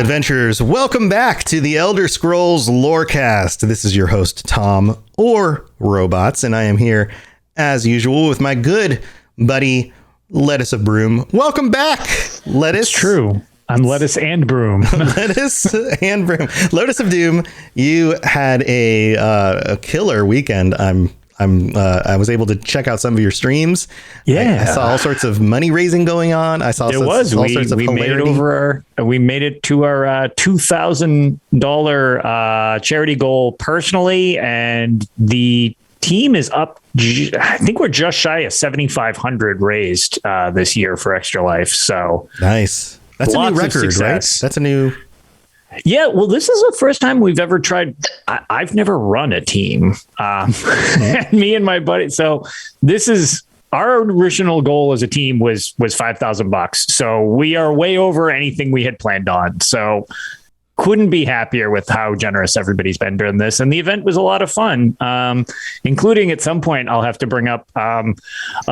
Adventurers, welcome back to the Elder Scrolls Lorecast. This is your host, Tom, or Robots, and I am here, as usual, with my good buddy, Lettuce of Broom. Welcome back, Lettuce. It's true. I'm Lettuce and Broom. Lettuce and Broom. Lotus of Doom, you had a killer weekend. I was able to check out some of your streams. Yeah, I saw all sorts of money raising going on. I saw all sorts of hilarity. We made it to our $2,000 charity goal personally, and the team is up. I think we're just shy of 7,500 raised this year for Extra Life. So nice. That's a new record, right? That's a new. Yeah, well, this is the first time we've ever tried. I've never run a team, me and my buddy. So this is our original goal as a team was $5,000. So we are way over anything we had planned on. So couldn't be happier with how generous everybody's been during this. And the event was a lot of fun, including at some point I'll have to bring up a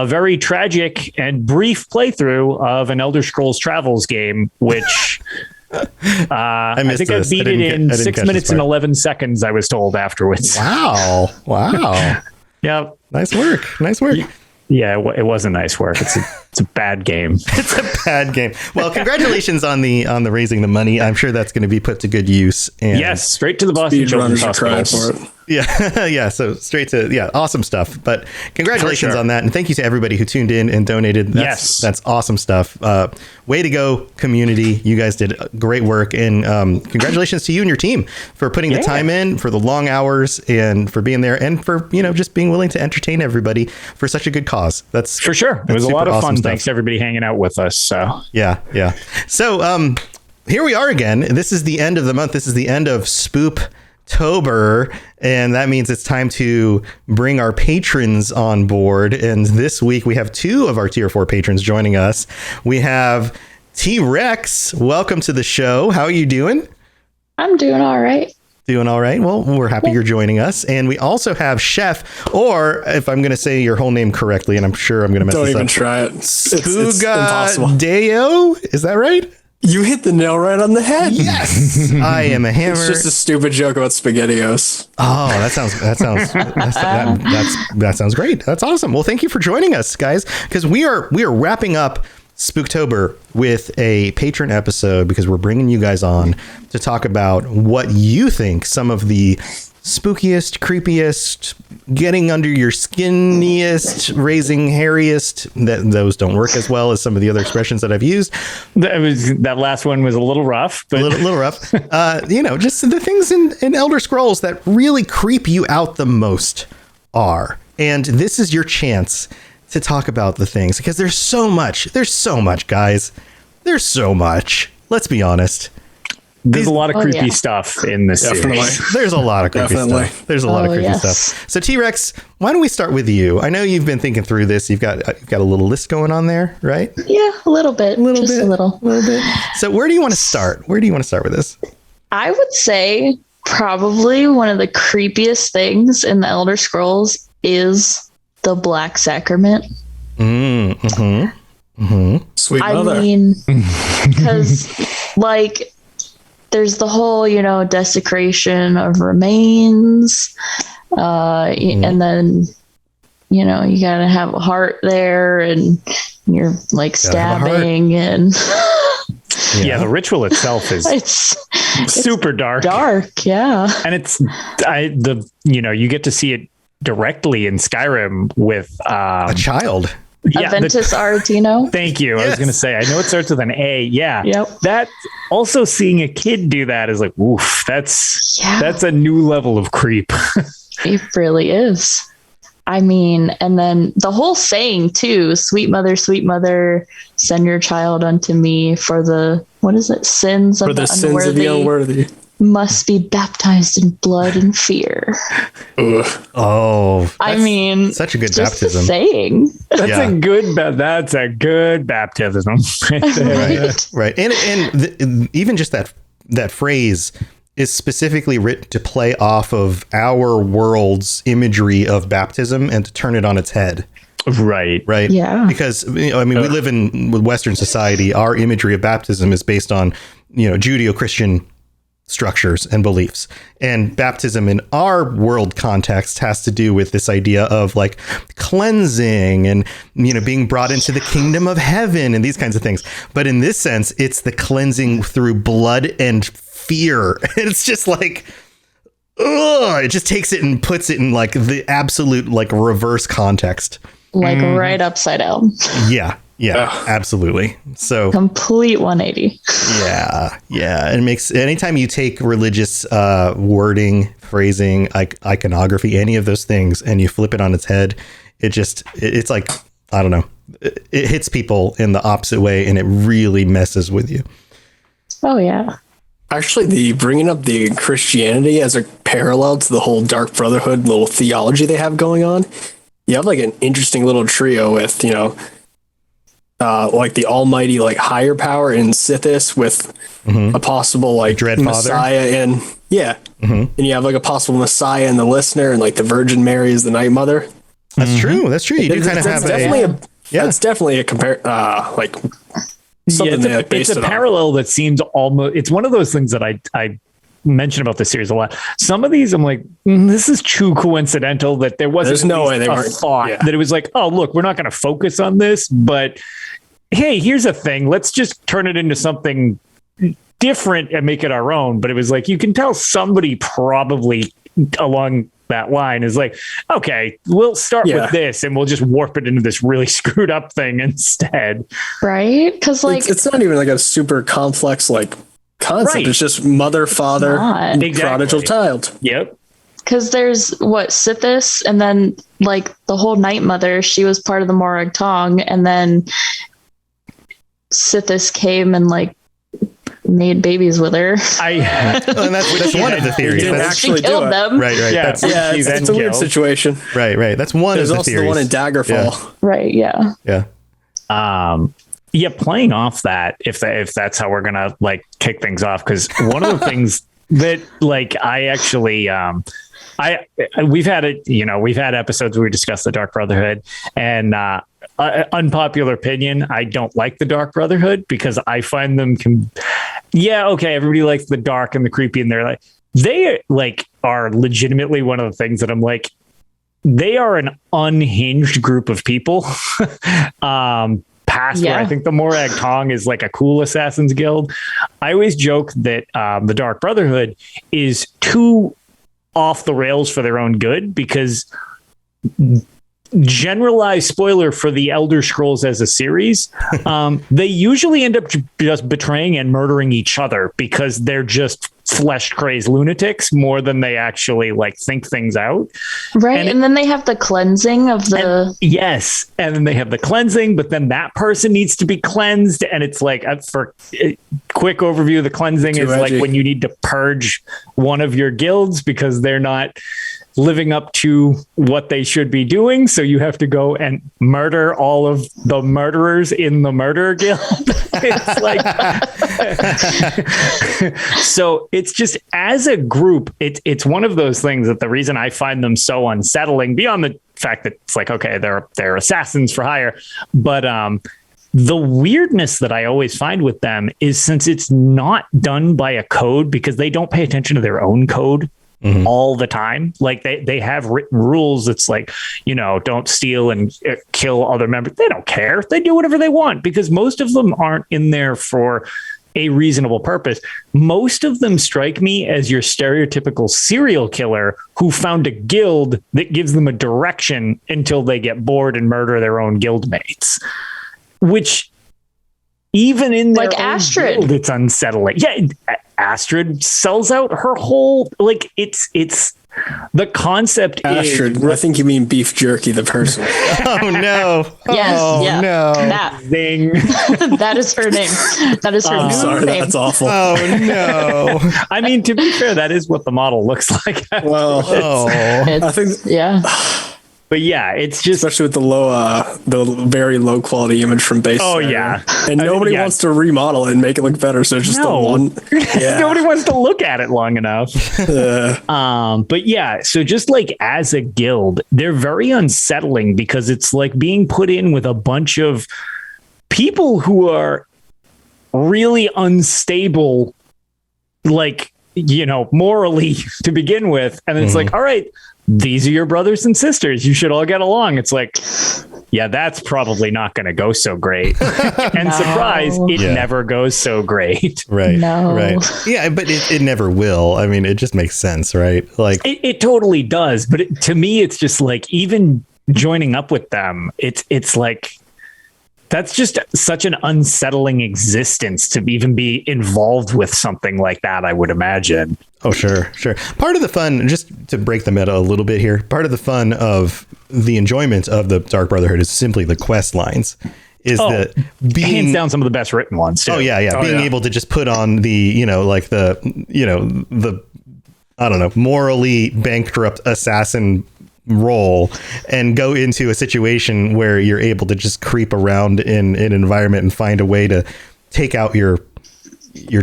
very tragic and brief playthrough of an Elder Scrolls Travels game, which... I think I beat it in 6 minutes and 11 seconds, I was told afterwards. Wow. Yeah. Nice work. Yeah, it wasn't nice work. It's a bad game. It's a bad game. Well, congratulations on the raising the money. I'm sure that's going to be put to good use. And yes, straight to the Boston Children's Hospital. Yeah. So straight to awesome stuff. But congratulations on that, and thank you to everybody who tuned in and donated. That's awesome stuff. Way to go, community! You guys did great work, and congratulations to you and your team for putting the time in, for the long hours, and for being there, and for just being willing to entertain everybody for such a good cause. That's for sure. It was a lot of fun. Thanks to everybody hanging out with us. So yeah. So here we are again. This is the end of the month. This is the end of Spooptober, and that means it's time to bring our patrons on board. And this week we have two of our tier 4 patrons joining us. We have T-Rex. Welcome to the show. How are you doing? I'm doing all right. Doing all right. Well, we're happy you're joining us. And we also have Chef, or if I'm going to say your whole name correctly, and I'm sure I'm going to mess this up. Don't even try it. It's impossible. Deo? Is that right? You hit the nail right on the head. Yes. I am a hammer. It's just a stupid joke about SpaghettiOs. Oh, that sounds great. That's awesome. Well, thank you for joining us, guys, because we are wrapping up Spooktober with a patron episode, because we're bringing you guys on to talk about what you think some of the spookiest, creepiest, getting under your skinniest, raising hairiest, those don't work as well as some of the other expressions that I've used. That last one was a little rough, but a little rough. Just the things in Elder Scrolls that really creep you out the most are. And this is your chance to talk about the things, because there's so much, guys. There's so much. Let's be honest. There's a lot of creepy stuff in this series. There's a lot of creepy stuff. There's a lot of creepy stuff. So T-Rex, why don't we start with you? I know you've been thinking through this. You've got a little list going on there, right? Yeah, a little bit. A little bit. So where do you want to start? With this? I would say probably one of the creepiest things in the Elder Scrolls is the Black Sacrament. Sweet mother. I mean, because there's the whole, desecration of remains, and then, you gotta have a heart there, and you're stabbing, and the ritual itself is it's super dark. Yeah, and you get to see it directly in Skyrim with a child. Aventus Aretino. Thank you. Yes. I was going to say, I know it starts with an A. Yeah. Yep. That also, seeing a kid do that is like, oof, that's a new level of creep. It really is. I mean, and then the whole saying too, sweet mother, send your child unto me for the, sins of the unworthy. Must be baptized in blood and fear. Oh, I mean, such a good just baptism. Saying that's a good baptism. Right. And even just that phrase is specifically written to play off of our world's imagery of baptism and to turn it on its head. Right. Yeah. Because we live in Western society. Our imagery of baptism is based on Judeo-Christian structures and beliefs. And baptism in our world context has to do with this idea of like cleansing and, being brought into the kingdom of heaven and these kinds of things. But in this sense, it's the cleansing through blood and fear. It's just like, it just takes it and puts it in like the absolute like reverse context. Like right upside down. Yeah. Yeah, absolutely. So complete 180. Yeah. It makes, anytime you take religious wording, phrasing, iconography, any of those things, and you flip it on its head, it's like, I don't know, it hits people in the opposite way, and it really messes with you. Oh yeah. Actually, the bringing up the Christianity as a parallel to the whole Dark Brotherhood little theology they have going on, you have like an interesting little trio with, like the almighty, like higher power in Sithis with a possible like Dread Messiah and and you have like a possible Messiah in the listener, and like the Virgin Mary is the Night Mother. That's true. You do kind of have that's definitely a like something it's a parallel that seems almost, it's one of those things that I mention about this series a lot. Some of these I'm like, this is too coincidental that there wasn't There's no way they weren't thought that it was like, oh look, we're not going to focus on this, but hey, here's a thing, let's just turn it into something different and make it our own. But it was like, you can tell somebody probably along that line is like, okay, we'll start with this and we'll just warp it into this really screwed up thing instead. Right? Because like it's not even like a super complex like concept. Right. It's just mother, father, prodigal child. Yep. Because there's Sithis, and then like the whole Night Mother, she was part of the Morag Tong, and then Sithis came and like made babies with her. And that's one of the theories. She killed them. Right. Yeah, it's a weird situation. Right. That's one of the theories. There's also the one in Daggerfall. Yeah. Right. Yeah. Yeah. Playing off that, if that's how we're gonna like kick things off, because one of the things that like I actually we've had episodes where we discussed the Dark Brotherhood, and unpopular opinion, I don't like the Dark Brotherhood because I find them everybody likes the dark and the creepy, and they are legitimately one of the things that I'm like, they are an unhinged group of people. Where I think the Morag Tong is like a cool assassin's guild. I always joke that the Dark Brotherhood is too off the rails for their own good, because generalized spoiler for the Elder Scrolls as a series, they usually end up just betraying and murdering each other because they're just flesh crazed lunatics more than they actually like think things out. Right. And then they have the cleansing of the. And then they have the cleansing, but then that person needs to be cleansed. And it's like, for quick overview, the cleansing is like when you need to purge one of your guilds because they're not living up to what they should be doing. So you have to go and murder all of the murderers in the murder guild. It's like, so it's just, as a group, it's one of those things that the reason I find them so unsettling, beyond the fact that it's like, okay, they're assassins for hire, but the weirdness that I always find with them is, since it's not done by a code, because they don't pay attention to their own code all the time. Like they have written rules. It's like, don't steal and kill other members. They don't care. They do whatever they want, because most of them aren't in there for a reasonable purpose. Most of them strike me as your stereotypical serial killer who found a guild that gives them a direction until they get bored and murder their own guild mates, which even in their like own Astrid guild, it's unsettling. Yeah. Astrid sells out her whole, like, it's the concept. Astrid, I think you mean beef jerky, the person. Oh no. Yes. Oh, yeah. no. That is her name. That is her new sorry, name. that's awful. Oh no. I mean, to be fair, that is what the model looks like. Well, I think, But yeah, it's just, especially with the very low quality image from base. Oh yeah, and nobody wants to remodel it and make it look better. So it's just the one. Yeah. Nobody wants to look at it long enough. But yeah, so just like as a guild, they're very unsettling because it's like being put in with a bunch of people who are really unstable, like, morally to begin with. And it's like, all right, these are your brothers and sisters. You should all get along. It's like, yeah, that's probably not going to go so great. And surprise, it never goes so great. Right. No. Right. Yeah, but it never will. I mean, it just makes sense, right? Like it totally does. But to me, it's just like, even joining up with them, it's like, that's just such an unsettling existence to even be involved with something like that, I would imagine. Oh, sure. Part of the fun, just to break the meta a little bit here, part of the fun of the enjoyment of the Dark Brotherhood is simply the quest lines. That being hands down some of the best written ones too. Being able to just put on the, the I don't know, morally bankrupt assassin role and go into a situation where you're able to just creep around in an environment and find a way to take out your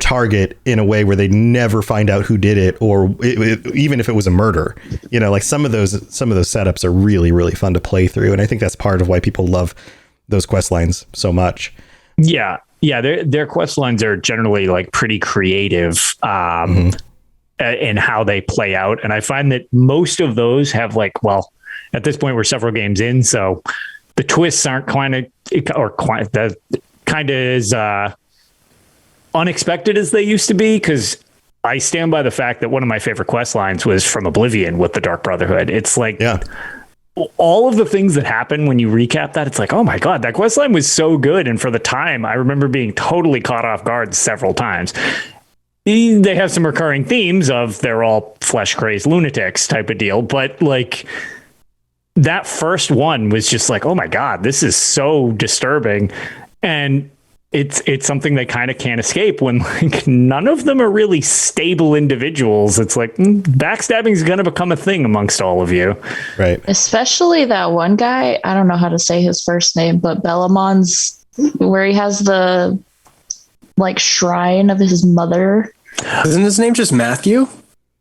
target in a way where they never find out who did it, or even if it was a murder. Like some of those setups are really, really fun to play through, and I think that's part of why people love those quest lines so much. Their quest lines are generally like pretty creative in how they play out, and I find that most of those have at this point we're several games in, so the twists aren't kind of as unexpected as they used to be, because I stand by the fact that one of my favorite quest lines was from Oblivion with the Dark Brotherhood. It's like all of the things that happen when you recap that, it's like, oh my God, that quest line was so good. And for the time, I remember being totally caught off guard several times. They have some recurring themes of they're all flesh crazed lunatics type of deal. But like that first one was just like, oh my God, this is so disturbing. And it's something they kind of can't escape when like none of them are really stable individuals. It's like backstabbing is going to become a thing amongst all of you. Right. Especially that one guy. I don't know how to say his first name, but Bellamon's, where he has the like shrine of his mother. Isn't his name just Matthew?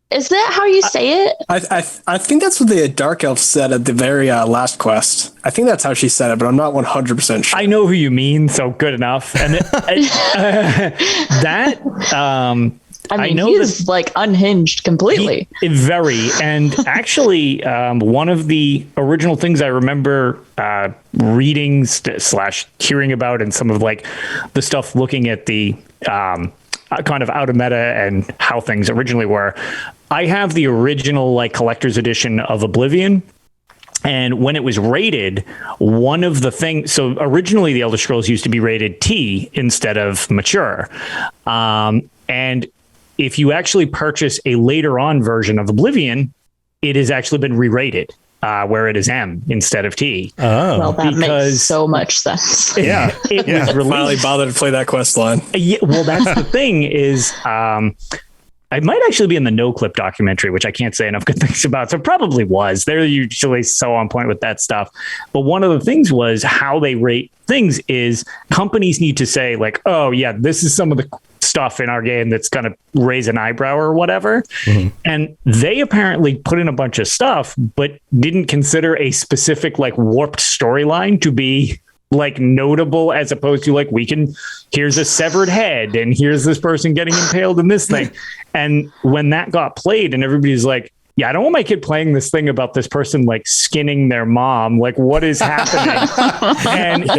Is that how you say it? I think that's what the Dark Elf said at the very last quest. I think that's how she said it, but I'm not 100% sure. I know who you mean, so good enough. And I know he's like unhinged completely. Very. And actually, one of the original things I remember reading / hearing about, and some of like the stuff looking at the kind of out of meta and how things originally were. I have the original like collector's edition of Oblivion. And when it was rated, one of the things, so originally the Elder Scrolls used to be rated T instead of mature. And if you actually purchase a later on version of Oblivion, it has actually been re-rated. Where it is M instead of T. Oh, well, that makes so much sense. Yeah, it was released. Finally bothered to play that quest line. Yeah, well, that's the thing is, I might actually be in the No Clip documentary, which I can't say enough good things about. So it probably was. They're usually so on point with that stuff. But one of the things was how they rate things is companies need to say like, oh yeah, this is some of the stuff in our game that's going to raise an eyebrow or whatever. Mm-hmm. And they apparently put in a bunch of stuff, but didn't consider a specific like warped storyline to be like notable, as opposed to like, here's a severed head and here's this person getting impaled in this thing. And when that got played and everybody's like, yeah, I don't want my kid playing this thing about this person like skinning their mom. Like, what is happening? And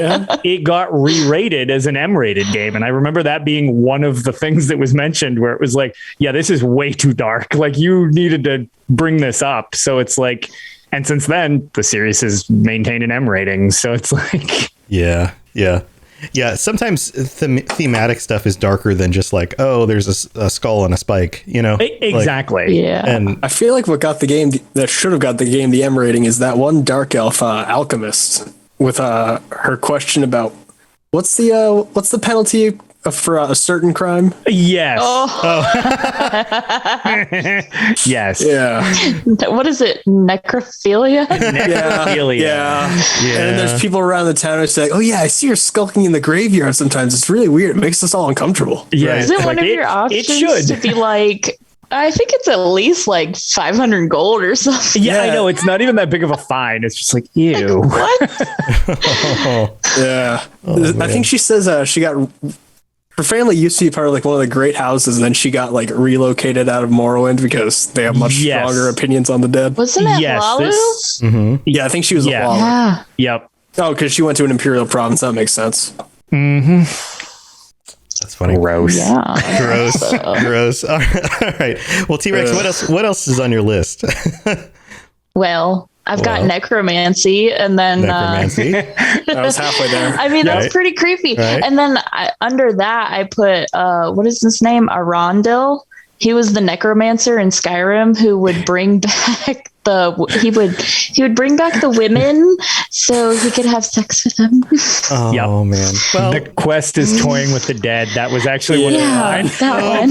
it got re-rated as an M-rated game. And I remember that being one of the things that was mentioned, where it was like, yeah, this is way too dark. Like, you needed to bring this up. So it's like, and since then, the series has maintained an M rating. So it's like, yeah. Sometimes thematic stuff is darker than just like, oh, there's a skull and a spike, Exactly. Like, yeah. And I feel like what got the game that should have got the game the M rating is that one Dark Elf alchemist with her question about what's the penalty for a certain crime. Yes. Yes. Yeah. What is it? Necrophilia? Necrophilia. Yeah. And there's people around the town who say, oh yeah, I see her skulking in the graveyard sometimes. It's really weird. It makes us all uncomfortable. Yeah. Is it one of your options to be like, I think it's at least like 500 gold or something. Yeah, I know. It's not even that big of a fine. It's just like, ew. What? Yeah. I think she says she got her family used to be part of like one of the great houses, and then she got like relocated out of Morrowind because they have much stronger opinions on the dead. Wasn't it Lalu? Yeah, I think she was a Lalu. Yeah. Yep. Oh, because she went to an Imperial province. That makes sense. Mm-hmm. That's funny. Gross. Yeah. Gross. All right. Well, T-Rex, what else is on your list? Well, I've got necromancy, and then Necromancy. I was halfway there. I mean, that's pretty creepy. Right. And then under that, I put what is his name? Arundel. He was the necromancer in Skyrim who would bring back he would bring back the women so he could have sex with them. Oh man. Well, The quest is toying with the dead. That was actually one of mine. That one.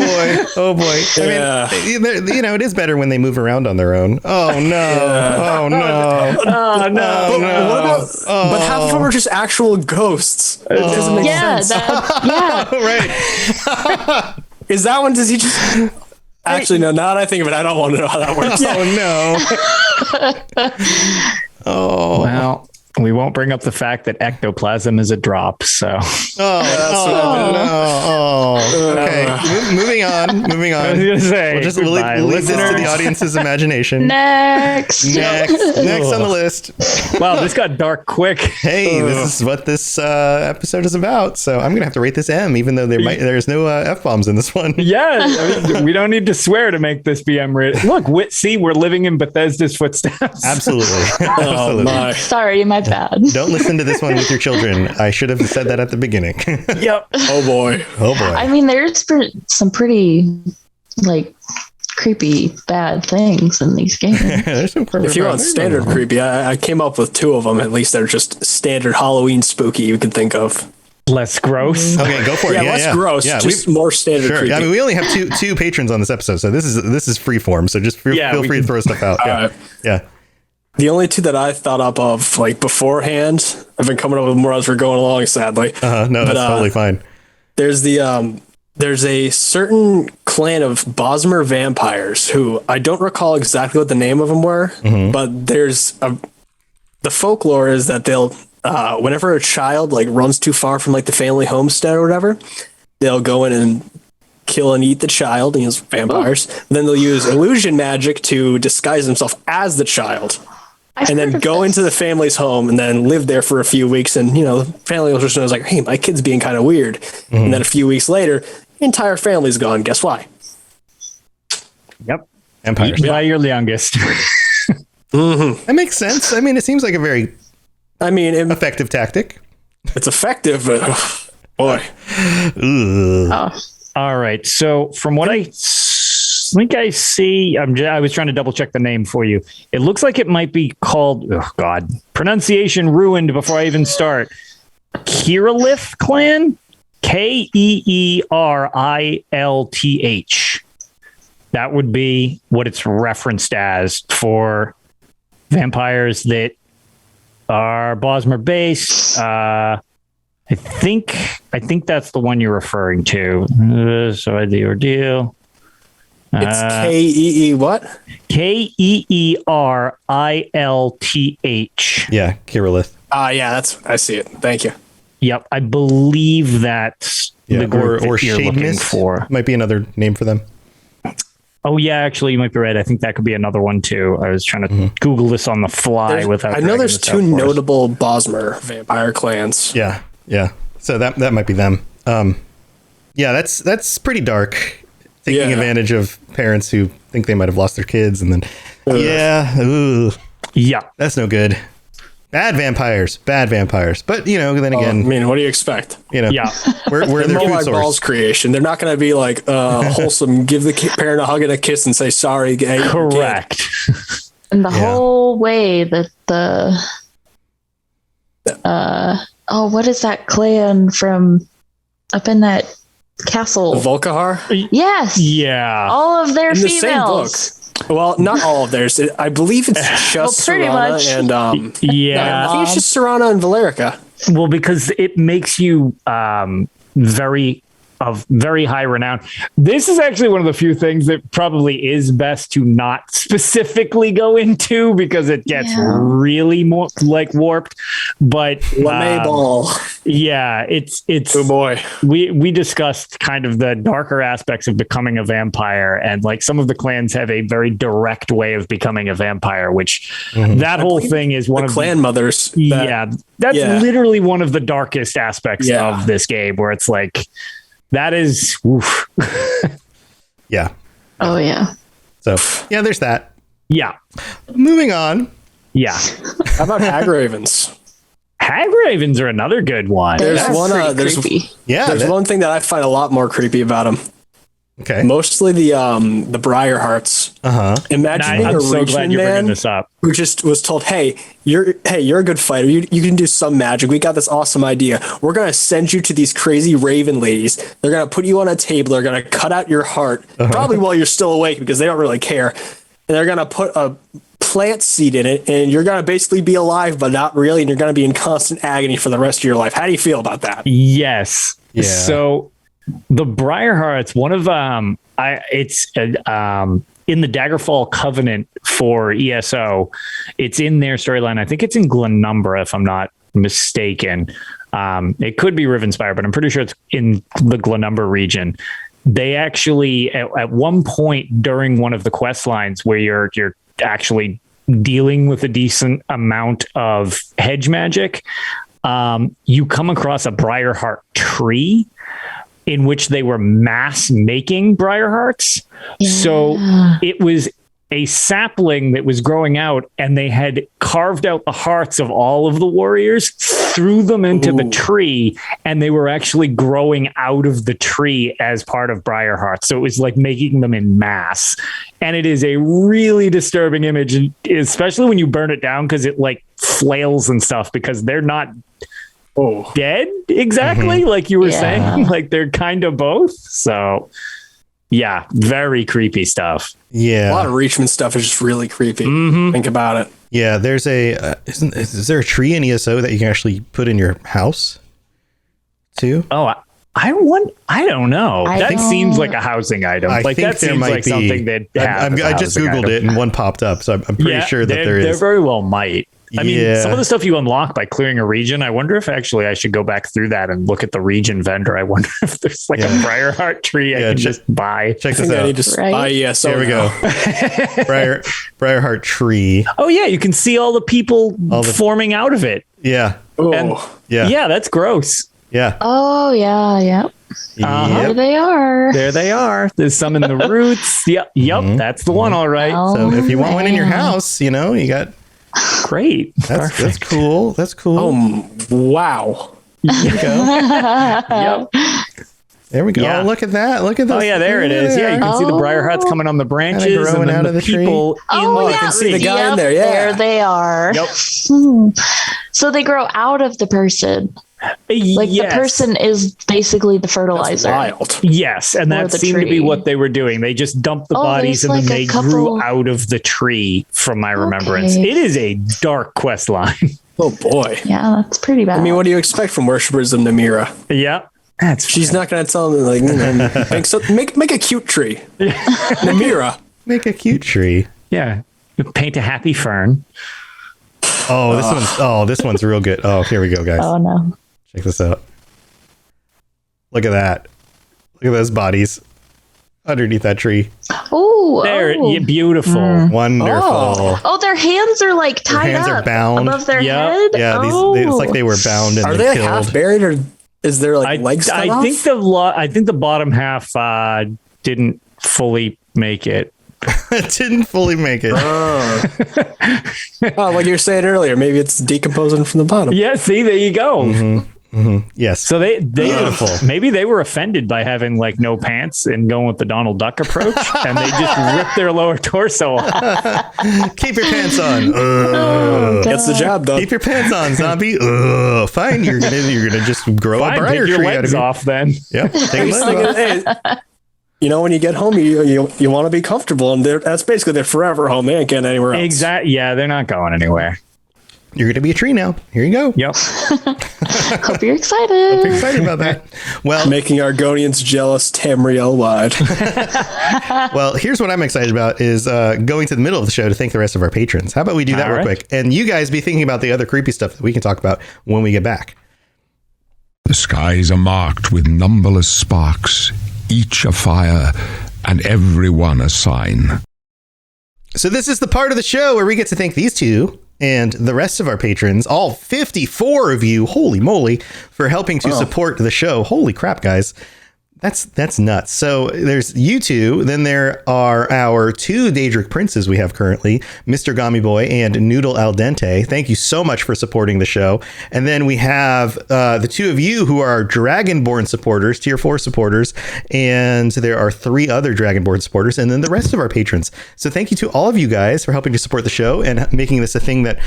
Oh boy. I mean, it is better when they move around on their own. Oh no. Oh no. Oh no. But what about? But half of them are just actual ghosts. It doesn't make sense. Right. Is that one? Does he just? Actually, no. Now that I think of it, I don't want to know how that works. Oh no. Well, we won't bring up the fact that ectoplasm is a drop. So. Okay. Moving on. I was gonna say. We'll just leave this to the audience's imagination. Next on the list. Wow, this got dark quick. Hey, this is what this episode is about. So I'm gonna have to rate this M, even though there's no F-bombs in this one. Yeah, I mean, we don't need to swear to make this be M-rated. Look, see, we're living in Bethesda's footsteps. Absolutely. Oh my. Sorry, my bad. Don't listen to this one with your children. I should have said that at the beginning. Yep. Oh boy. I mean, there's some pretty like creepy bad things in these games. If you want standard creepy, I came up with two of them. At least they're just standard Halloween spooky you can think of. Less gross. Okay, go for it. Yeah, less gross. Yeah, just more standard creepy. I mean, we only have two patrons on this episode, so this is free form. So just feel free to throw stuff out. Yeah. The only two that I thought up of like beforehand, I've been coming up with more as we're going along, sadly. No, that's totally fine. There's a certain clan of Bosmer vampires who I don't recall exactly what the name of them were, but the folklore is that they'll whenever a child like runs too far from like the family homestead or whatever, they'll go in and kill and eat the child, and use vampires. Then they'll use illusion magic to disguise themselves as the child. And then go into the family's home and then live there for a few weeks. And, the family will just know, like, hey, my kid's being kind of weird. And then a few weeks later, the entire family's gone. Guess why? Yep. Empires. By your youngest. That makes sense. I mean, it seems like a very effective tactic. It's effective, but boy. All right. So from what I think I see, I was trying to double check the name for you. It looks like it might be called, pronunciation ruined before I even start. Keerilth clan? Keerilth. That would be what it's referenced as for vampires that are Bosmer based. I think that's the one you're referring to. So the ordeal. It's K-E-E what? Keerilth. Yeah, Keerilth. Yeah, I see it. Thank you. Yep, I believe that's the group or that you're looking for. Might be another name for them. Oh yeah, actually, you might be right. I think that could be another one too. I was trying to Google this on the fly I know there's two notable Bosmer vampire clans. Yeah. So that might be them. Yeah, that's pretty dark. Taking advantage of parents who think they might have lost their kids, and then that's no good. Bad vampires. But then again, what do you expect? We're their food like source. Ball's creation. They're not going to be like wholesome. Give the parent a hug and a kiss and say sorry. Correct. And the whole way that what is that clan from up in that castle? The Volkahar? Yes. Yeah. All of their in females. The same book. Well, not all of theirs. I believe it's just Serana and I think it's just Serana and Valerica. Well, because it makes you very of very high renown. This is actually one of the few things that probably is best to not specifically go into because it gets really more like warped. But ball. Yeah, it's oh boy. We discussed kind of the darker aspects of becoming a vampire, and like some of the clans have a very direct way of becoming a vampire, which that whole thing is one of clan mothers. That's literally one of the darkest aspects of this game, where it's like that is oof. Yeah. Oh yeah. So yeah, there's that. Yeah. Moving on. Yeah. How about hag ravens? Hag ravens are another good one. There's one creepy. There's one thing that I find a lot more creepy about them. Okay. Mostly the Briar Hearts. Imagine I'm a so glad you're man bringing this up. who just was told, hey, you're a good fighter. You can do some magic. We got this awesome idea. We're gonna send you to these crazy raven ladies. They're gonna put you on a table. They're gonna cut out your heart, probably while you're still awake because they don't really care. And they're gonna put a plant seed in it, and you're gonna basically be alive, but not really, and you're gonna be in constant agony for the rest of your life. How do you feel about that? Yes. Yeah. So the Briarheart's one of it's in the Daggerfall Covenant for ESO. It's in their storyline. I think it's in Glenumbra, if I'm not mistaken. It could be Rivenspire, but I'm pretty sure it's in the Glenumbra region. They actually at one point during one of the quest lines where you're actually dealing with a decent amount of hedge magic, you come across a Briarheart tree in which they were mass making Briarhearts. Yeah. So it was a sapling that was growing out, and they had carved out the hearts of all of the warriors, threw them into the tree, and they were actually growing out of the tree as part of Briarheart. So it was like making them in mass. And it is a really disturbing image, especially when you burn it down, because it like flails and stuff, because they're not dead exactly like you were saying. Like they're kind of both. So yeah, very creepy stuff. Yeah, a lot of Reachman stuff is just really creepy. Think about it. Yeah, there's a is there a tree in ESO that you can actually put in your house too? Oh, I don't know. That seems like a housing item. I like think that seems like something that I just googled it and one popped up, so I'm pretty sure that there is. There very well might. I mean, some of the stuff you unlock by clearing a region, I wonder if actually I should go back through that and look at the region vendor. I wonder if there's like a Briarheart tree I can just buy. Check this out. I need to buy ESO. There we go. Briarheart tree. Oh yeah, you can see all the people forming out of it. Yeah. And yeah, that's gross. Yeah. Oh yeah, yeah. There they are. There they are. There's some in the roots. Yep, that's the one. All right. So if you want one in your house, you got. Great. That's cool. That's cool. Oh, wow. There you go. Yep. There we go. Yeah. Oh, look at that. Look at this. Oh, yeah, there it is. Yeah, you can see the Briarhearts coming on the branches growing and out of the people tree. I can see the guy in there. Yeah. There they are. Yep. So they grow out of the person. Like the person is basically the fertilizer. That's wild. Yes, and that seemed to be what they were doing. They just dumped the bodies and then they grew out of the tree, from my remembrance. It is a dark quest line. Oh boy. Yeah, that's pretty bad. I mean, what do you expect from worshippers of Namira? Yeah. She's not going to tell them like make a cute tree. Namira. Make a cute tree. Yeah. Paint a happy fern. Oh, this one's real good. Oh, here we go, guys. Oh no. Check this out. Look at that. Look at those bodies underneath that tree. Oh, yeah, beautiful. Wonderful. Oh, their hands are like tied hands up are bound above their head. Yeah, it's like they were bound. And are they like half buried, or is there like legs? I think the bottom half didn't fully make it. It didn't fully make it. Like you were saying earlier, maybe it's decomposing from the bottom. Yeah, see, there you go. Yes. So they maybe they were offended by having like no pants and going with the Donald Duck approach, and they just ripped their lower torso off. Keep your pants on. Gets the job done. Keep your pants on, zombie. Fine. You're gonna just grow a briar tree. Take your legs out of off then. Yep. Take your legs off. When you get home, you want to be comfortable, and that's basically their forever home. They ain't getting anywhere else. Exactly. Yeah, they're not going anywhere. You're going to be a tree now. Here you go. Yep. Hope you're excited. Hope you're excited about that. Well, Making Argonians jealous, Tamriel wide. well, here's what I'm excited about is going to the middle of the show to thank the rest of our patrons. How about we do that real quick? And you guys be thinking about the other creepy stuff that we can talk about when we get back. The skies are marked with numberless sparks, each a fire, and every one a sign. So this is the part of the show where we get to thank these two and the rest of our patrons, all 54 of you, holy moly, for helping to support the show. Holy crap, guys. That's nuts. So there's you two. Then there are our two Daedric princes we have currently, Mr. Gummy Boy and Noodle Al Dente. Thank you so much for supporting the show. And then we have the two of you who are Dragonborn supporters, tier 4 supporters. And there are 3 other Dragonborn supporters. And then the rest of our patrons. So thank you to all of you guys for helping to support the show and making this a thing that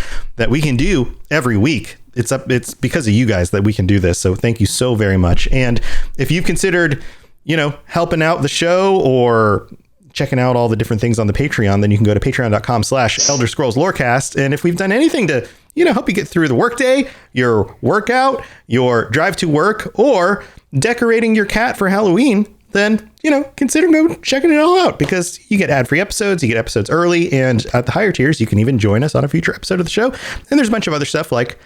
we can do every week. It's because of you guys that we can do this. So thank you so very much. And if you've considered, helping out the show or checking out all the different things on the Patreon, then you can go to patreon.com/Elder Scrolls Lorecast. And if we've done anything to, help you get through the workday, your workout, your drive to work, or decorating your cat for Halloween, then, consider checking it all out, because you get ad-free episodes, you get episodes early, and at the higher tiers, you can even join us on a future episode of the show. And there's a bunch of other stuff like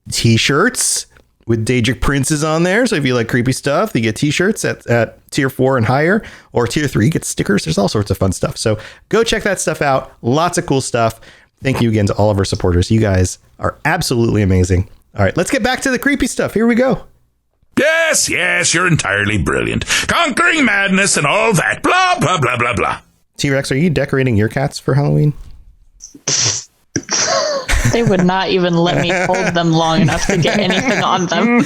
t-shirts with Daedric princes on there. So if you like creepy stuff, you get t-shirts at tier 4 and higher, or tier 3 get stickers. There's all sorts of fun stuff. So go check that stuff out. Lots of cool stuff. Thank you again to all of our supporters. You guys are absolutely amazing. All right, let's get back to the creepy stuff. Here we go. Yes, you're entirely brilliant. Conquering madness and all that. Blah, blah, blah, blah, blah. T-Rex, are you decorating your cats for Halloween? They would not even let me hold them long enough to get anything on them.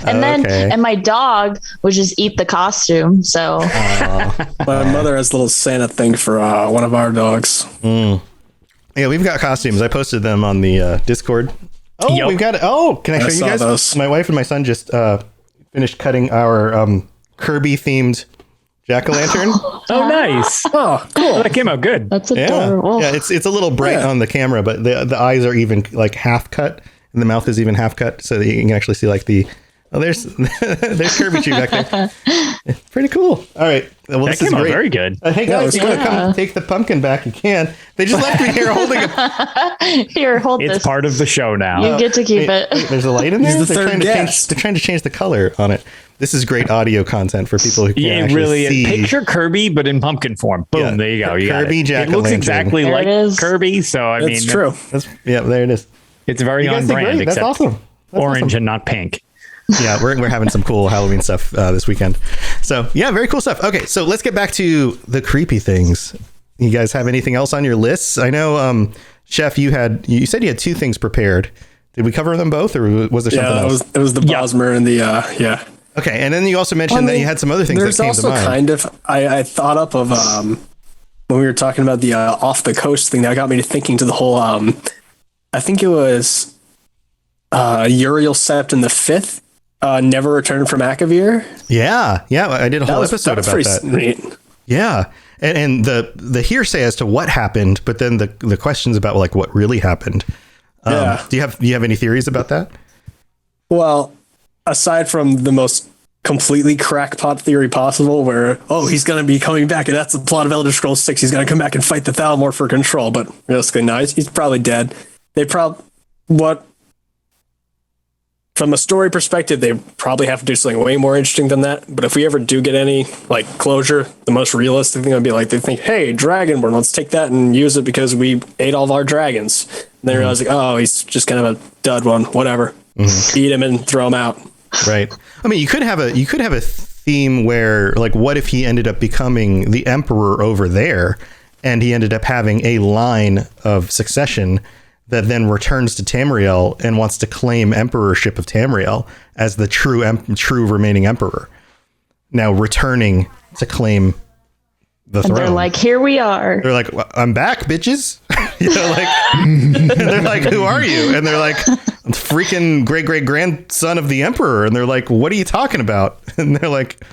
And my dog would just eat the costume. So my mother has a little Santa thing for one of our dogs. Yeah, we've got costumes. I posted them on the Discord. Oh, We've got it. Oh, can I show you guys? Those. My wife and my son just finished cutting our Kirby themed jack-o'-lantern. Oh, nice. Oh, cool. That came out good. That's adorable. Yeah, it's a little bright on the camera, but the eyes are even like half cut, and the mouth is even half cut, so that you can actually see like there's Kirby Tree back there. Pretty cool. All right. Well, that came out very good. Hey guys, you want to come take the pumpkin back? You can. They just left me here holding it. Here, hold this. It's part of the show now. You get to keep it. There's a light in there. He's the third guest. They're trying to change the color on it. This is great audio content for people who can't actually see. Picture Kirby, but in pumpkin form. Boom, there you go. You Kirby got it. It looks exactly like Kirby, so I mean, it's true. There it is. It's very on brand, except That's awesome. Orange and not pink. Yeah, we're having some cool Halloween stuff this weekend. So yeah, very cool stuff. Okay, so let's get back to the creepy things. You guys have anything else on your lists? I know, Chef, you said you had 2 things prepared. Did we cover them both, or was there something else? It was the Bosmer and the Okay, and then you also mentioned that you had some other things that came to mind. There's also kind of I thought up of when we were talking about the off the coast thing, that got me to thinking to the whole I think it was Uriel Sept the Fifth. Never returned from Akavir. Yeah, I did a whole episode about that. Neat. Yeah, and the hearsay as to what happened, but then the questions about like what really happened. Do you have any theories about that? Well, aside from the most completely crackpot theory possible, where he's going to be coming back, and that's the plot of Elder Scrolls 6. He's going to come back and fight the Thalmor for control, but realistically, no, he's probably dead. From a story perspective, they probably have to do something way more interesting than that. But if we ever do get any like closure, the most realistic thing would be like they think, "Hey, Dragonborn, let's take that and use it because we ate all of our dragons." And they realize, like, he's just kind of a dud one. Whatever, eat him and throw him out. Right. I mean, you could have a theme where, like, what if he ended up becoming the emperor over there, and he ended up having a line of succession that then returns to Tamriel and wants to claim emperorship of Tamriel as the true remaining emperor. Now returning to claim the throne. They're like, here we are. They're like, I'm back, bitches. They're like, who are you? And they're like, freaking great grandson of the emperor. And they're like, what are you talking about? And they're like,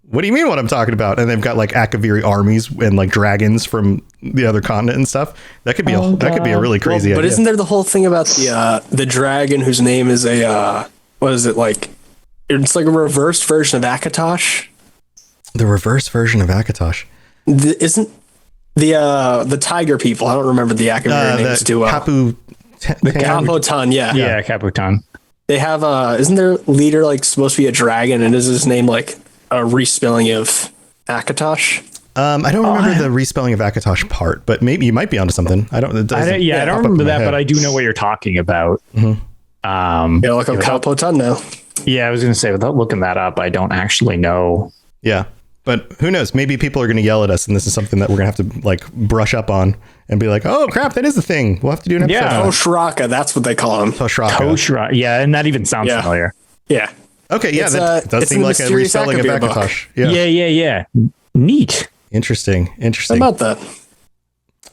what do you mean what I'm talking about? And they've got like Akaviri armies and like dragons from the other continent and stuff. That could be that could be a really crazy idea. But isn't there the whole thing about the dragon whose name is what is it like? It's like a reversed version of Akatosh. The reverse version of Akatosh. Isn't the tiger people? I don't remember the Akaviri names too well. The Capoton, yeah. Yeah, Capoton. They have isn't their leader like supposed to be a dragon, and is his name like a respelling of Akatosh? I don't remember the respelling of Akatosh part, but maybe you might be onto something. I don't remember that, but I do know what you're talking about. Mm-hmm. Look up Capoton now. Yeah, I was going to say, without looking that up, I don't actually know. Yeah, but who knows? Maybe people are going to yell at us, and this is something that we're going to have to like brush up on and be like, "Oh crap, that is the thing." We'll have to do an episode. Yeah, Toshraka, that's what they call him. Toshraka. Yeah, and that even sounds familiar. Yeah. Okay, yeah, that does seem like a respelling of Akatosh. Yeah. Neat. Interesting. How about that?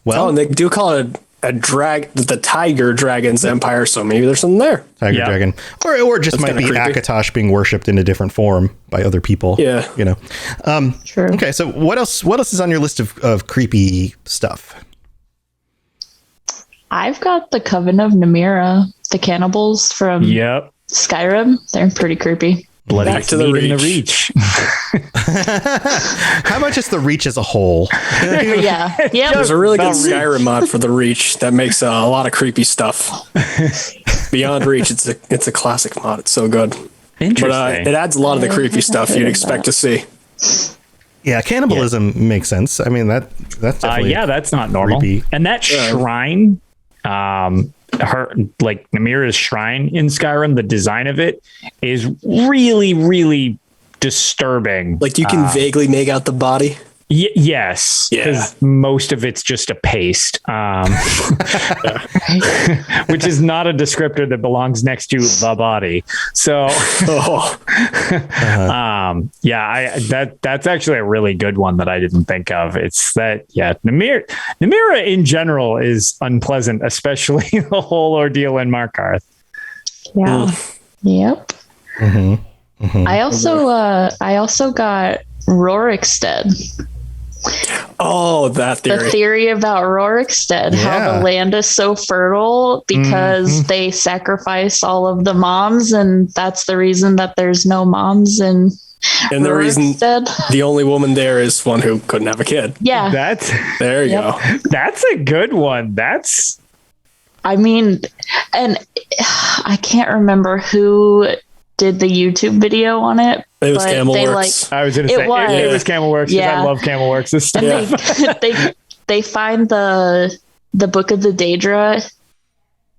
Well, and they do call it the Tiger Dragon's Empire, so maybe there's something there. Tiger Dragon, or just might be creepy. Akatosh being worshipped in a different form by other people. Yeah, you know. True. Okay, so what else is on your list of creepy stuff? I've got the Coven of Namira, the cannibals from Skyrim. They're pretty creepy. Bloody Back to the Reach. How about just the Reach as a whole? Yeah. There's a really good Skyrim mod for the Reach that makes a lot of creepy stuff. Beyond Reach, it's a classic mod. It's so good. Interesting. But it adds a lot of the creepy stuff you'd expect to see. Yeah, cannibalism makes sense. I mean, that's definitely that's not normal. Creepy. And that shrine, her like Namira's shrine in Skyrim, the design of it is really, really disturbing. Like you can vaguely make out the body. Yes, because most of it's just a paste, which is not a descriptor that belongs next to the body. So, that's actually a really good one that I didn't think of. It's that, Namira in general is unpleasant, especially the whole ordeal in Markarth. Yeah. Yep. Mm-hmm. Mm-hmm. I also got Rorikstead. Oh, that theory. The theory about Rorikstead, how the land is so fertile because they sacrifice all of the moms, and that's the reason that there's no moms in And the reason the only woman there is one who couldn't have a kid. Yeah. There you go. That's a good one. I mean, and I can't remember who did the YouTube video on it. It was Camelworks. I was going to say it was Camelworks. Yeah. I love Camelworks' stuff. And they find the Book of the Daedra.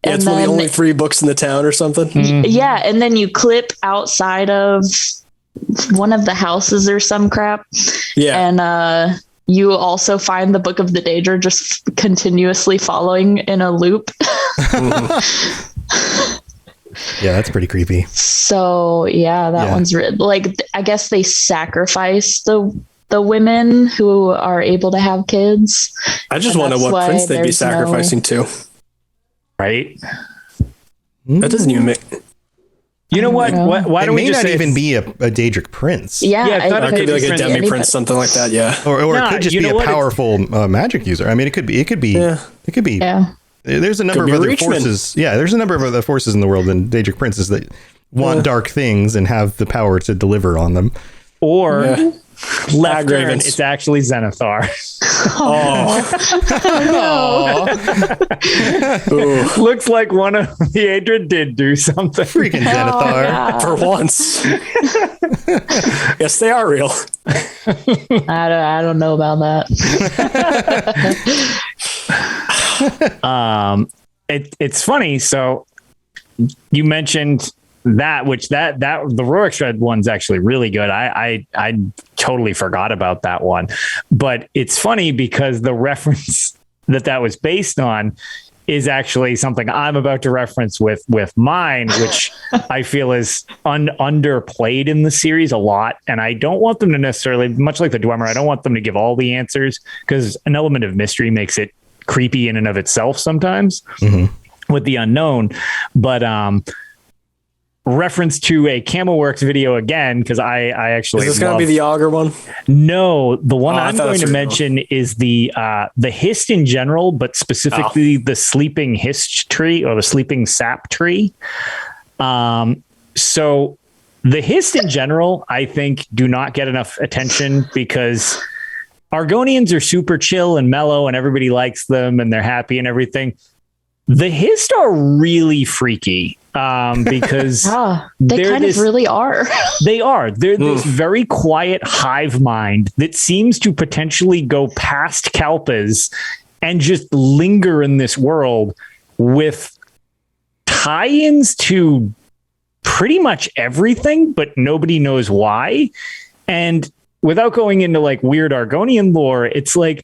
Yeah, it's one of the only 3 books in the town or something. Mm-hmm. Yeah, and then you clip outside of one of the houses or some crap. Yeah. And you also find the Book of the Daedra just continuously following in a loop. Yeah, that's pretty creepy. So that one's like, I guess they sacrifice the women who are able to have kids. I just wonder what prince they'd be sacrificing to. Right? That doesn't even make. You know what? Why don't we just say even be a Daedric prince? Yeah, it could be like a demi prince, something like that. Yeah, or it could just be a powerful magic user. I mean, it could be. Yeah. There's a number of other forces. Yeah, there's a number of other forces in the world than Daedric princes that want dark things and have the power to deliver on them. Or left turn, it's actually Zenithar. Looks like one of the Adra did do something. Freaking Zenithar. For once. Yes, they are real. I don't know about that. It's funny. So you mentioned that, which that the Rorikstead one's actually really good. I totally forgot about that one, but it's funny because the reference that was based on is actually something I'm about to reference with mine, which I feel is underplayed in the series a lot. And I don't want them to necessarily, much like the Dwemer, I don't want them to give all the answers because an element of mystery makes it creepy in and of itself sometimes with the unknown. But reference to a CamelWorks video again, because I actually is this going to be the Augur one? No, the one I'm going to mention is the Hist in general, but specifically the Sleeping Hist tree or the Sleeping Sap Tree. So the Hist in general, I think, do not get enough attention because Argonians are super chill and mellow and everybody likes them and they're happy and everything. The Hist are really freaky because they kind of really are. They are. They're this very quiet hive mind that seems to potentially go past Kalpas and just linger in this world with tie-ins to pretty much everything, but nobody knows why. And without going into like weird Argonian lore, it's like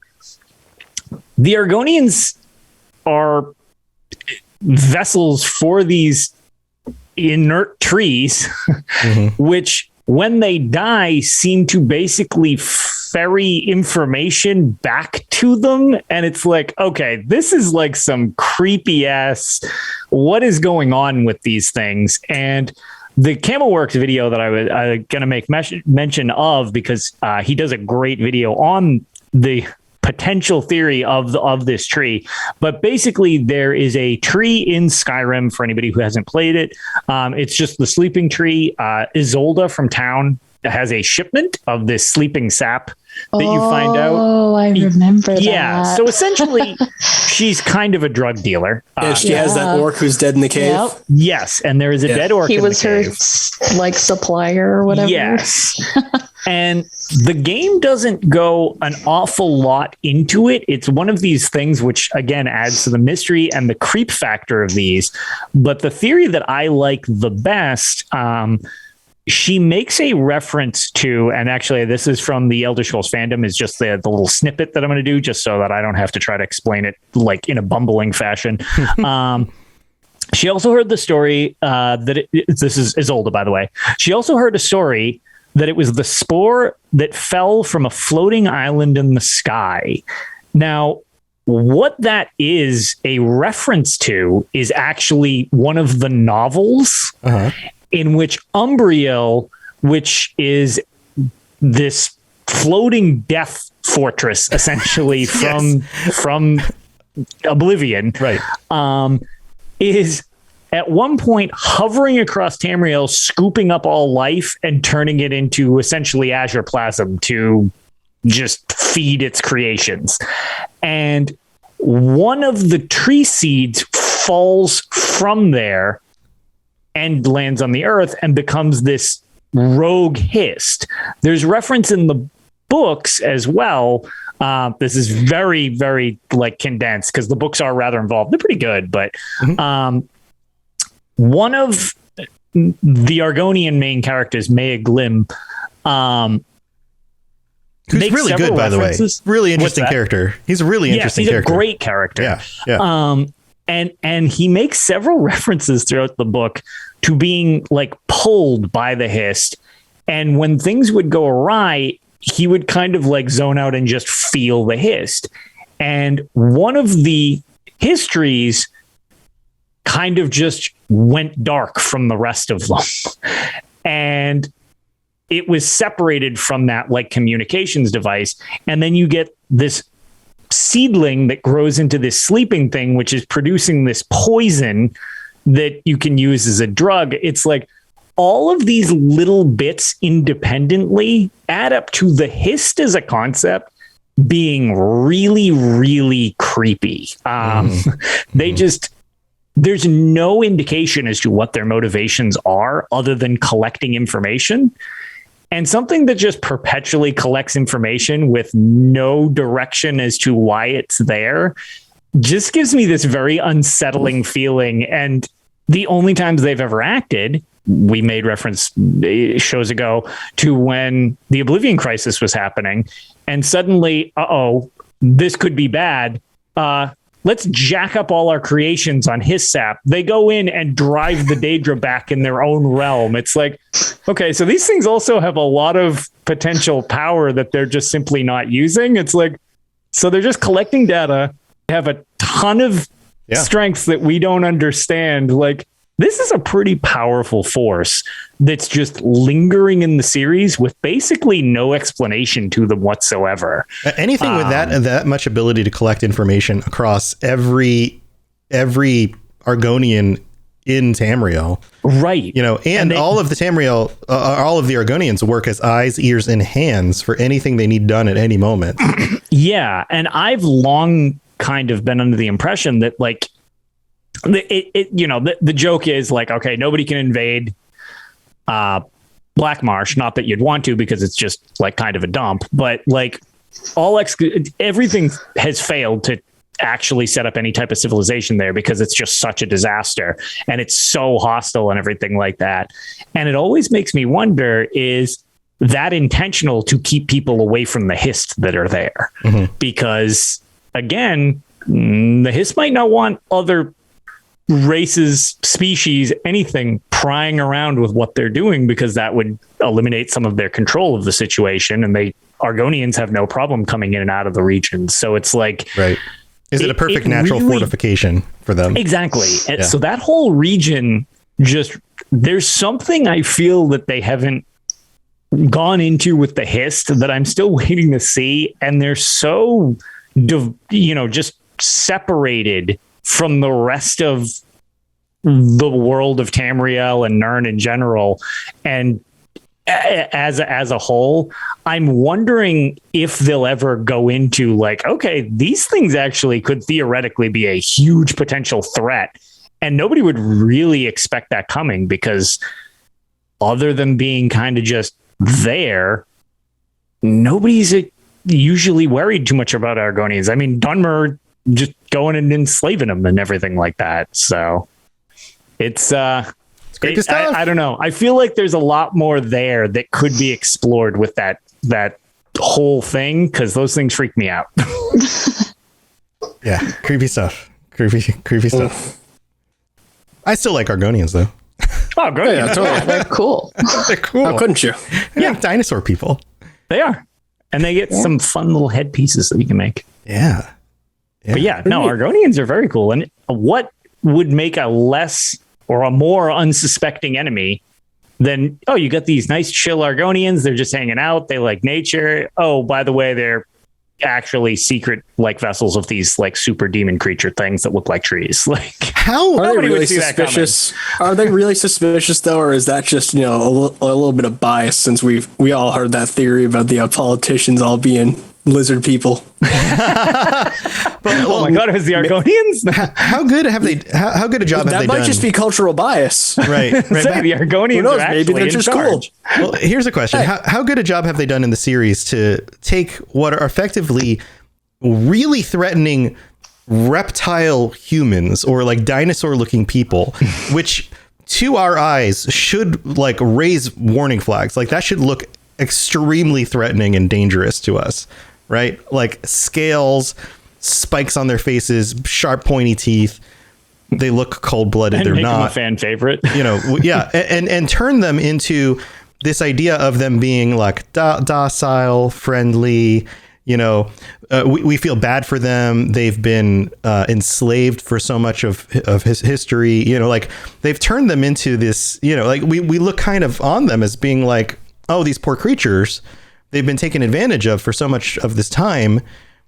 the Argonians are vessels for these inert trees, which when they die seem to basically ferry information back to them. And it's like, okay, this is like some creepy ass, what is going on with these things? And the CamelWorks video that I was going to make mention of, because he does a great video on the potential theory of this tree. But basically, there is a tree in Skyrim for anybody who hasn't played it. It's just the sleeping tree. Isolde from town has a shipment of this sleeping sap that you find out. Oh, I remember that. Yeah. So essentially, she's kind of a drug dealer. She has that orc who's dead in the cave. Yep. Yes. And there is a dead orc. He in was the her cave. like supplier or whatever. Yes. And the game doesn't go an awful lot into it. It's one of these things which, again, adds to the mystery and the creep factor of these. But the theory that I like the best, she makes a reference to, and actually this is from the Elder Scrolls fandom, is just the little snippet that I'm going to do just so that I don't have to try to explain it like in a bumbling fashion. She also heard the story this is Isolde, by the way. She also heard a story that it was the spore that fell from a floating island in the sky. Now, what that is a reference to is actually one of the novels in which Umbriel, which is this floating death fortress, essentially from Oblivion, right? Is at one point hovering across Tamriel, scooping up all life and turning it into essentially Azure Plasm to just feed its creations. And one of the tree seeds falls from there and lands on the earth and becomes this rogue Hist. There's reference in the books as well. This is very, very like condensed because the books are rather involved. They're pretty good, but one of the Argonian main characters, Glimp, who's really good, by the way. Really interesting character. He's a really interesting character. He's a great character. Yeah. And he makes several references throughout the book to being like pulled by the Hist. And when things would go awry, he would kind of like zone out and just feel the Hist. And one of the histories kind of just went dark from the rest of them. And it was separated from that like communications device. And then you get this seedling that grows into this sleeping thing, which is producing this poison that you can use as a drug. It's like all of these little bits independently add up to the Hist as a concept being really, really creepy. They just, there's no indication as to what their motivations are other than collecting information. And something that just perpetually collects information with no direction as to why it's there just gives me this very unsettling feeling. And the only times they've ever acted, we made reference shows ago to when the Oblivion crisis was happening. And suddenly, this could be bad. Let's jack up all our creations on his sap. They go in and drive the Daedra back in their own realm. It's like, okay, so these things also have a lot of potential power that they're just simply not using. It's like, so they're just collecting data, have a ton of strengths that we don't understand. Like, this is a pretty powerful force that's just lingering in the series with basically no explanation to them whatsoever. Anything with that much ability to collect information across every Argonian in Tamriel, right? And all of the Tamriel, all of the Argonians work as eyes, ears, and hands for anything they need done at any moment. Yeah, and I've long kind of been under the impression that like the joke is like, okay, nobody can invade Black Marsh, not that you'd want to because it's just like kind of a dump, but like everything has failed to actually set up any type of civilization there because it's just such a disaster and it's so hostile and everything like that. And it always makes me wonder, is that intentional to keep people away from the Hist that are there? Mm-hmm. Because again, the Hist might not want other races, species, anything prying around with what they're doing because that would eliminate some of their control of the situation. And Argonians have no problem coming in and out of the region. So it's like, right. Is it a perfect natural fortification for them? Exactly. And so that whole region, there's something I feel that they haven't gone into with the Hist that I'm still waiting to see. And they're so, just separated from the rest of the world of Tamriel and Nirn in general. And as a whole, I'm wondering if they'll ever go into like, okay, these things actually could theoretically be a huge potential threat. And nobody would really expect that coming because other than being kind of just there, nobody's usually worried too much about Argonians. I mean, Dunmer just going and enslaving them and everything like that. So it's I don't know. I feel like there's a lot more there that could be explored with that whole thing because those things freak me out. Yeah, creepy stuff. Creepy stuff. I still like Argonians though. Oh, great! Yeah, totally. They're cool. They're cool. How couldn't you? Yeah, dinosaur people. They are, and they get some fun little headpieces that you can make. Yeah. But Argonians are very cool. And what would make a less or a more unsuspecting enemy than, oh, you got these nice chill Argonians. They're just hanging out. They like nature. Oh, by the way, they're actually secret like vessels of these like super demon creature things that look like trees. Like, how are they really suspicious? Are they really suspicious though, or is that just a little bit of bias since we all heard that theory about the politicians all being lizard people? Oh my god, it was the Argonians. How good have they? How good a job have they done? That might just be cultural bias, right? The Argonians are maybe they're just cool. Well, here's a question: how good a job have they done in the series to take what are effectively really threatening reptile humans or like dinosaur-looking people, which to our eyes should like raise warning flags? Like that should look extremely threatening and dangerous to us, right? Like scales, spikes on their faces, sharp pointy teeth. They look cold-blooded. They're not them a fan favorite, yeah, and turn them into this idea of them being like docile, friendly. We feel bad for them. They've been enslaved for so much of his history. Like they've turned them into this. Like we look kind of on them as being like, oh, these poor creatures. They've been taken advantage of for so much of this time.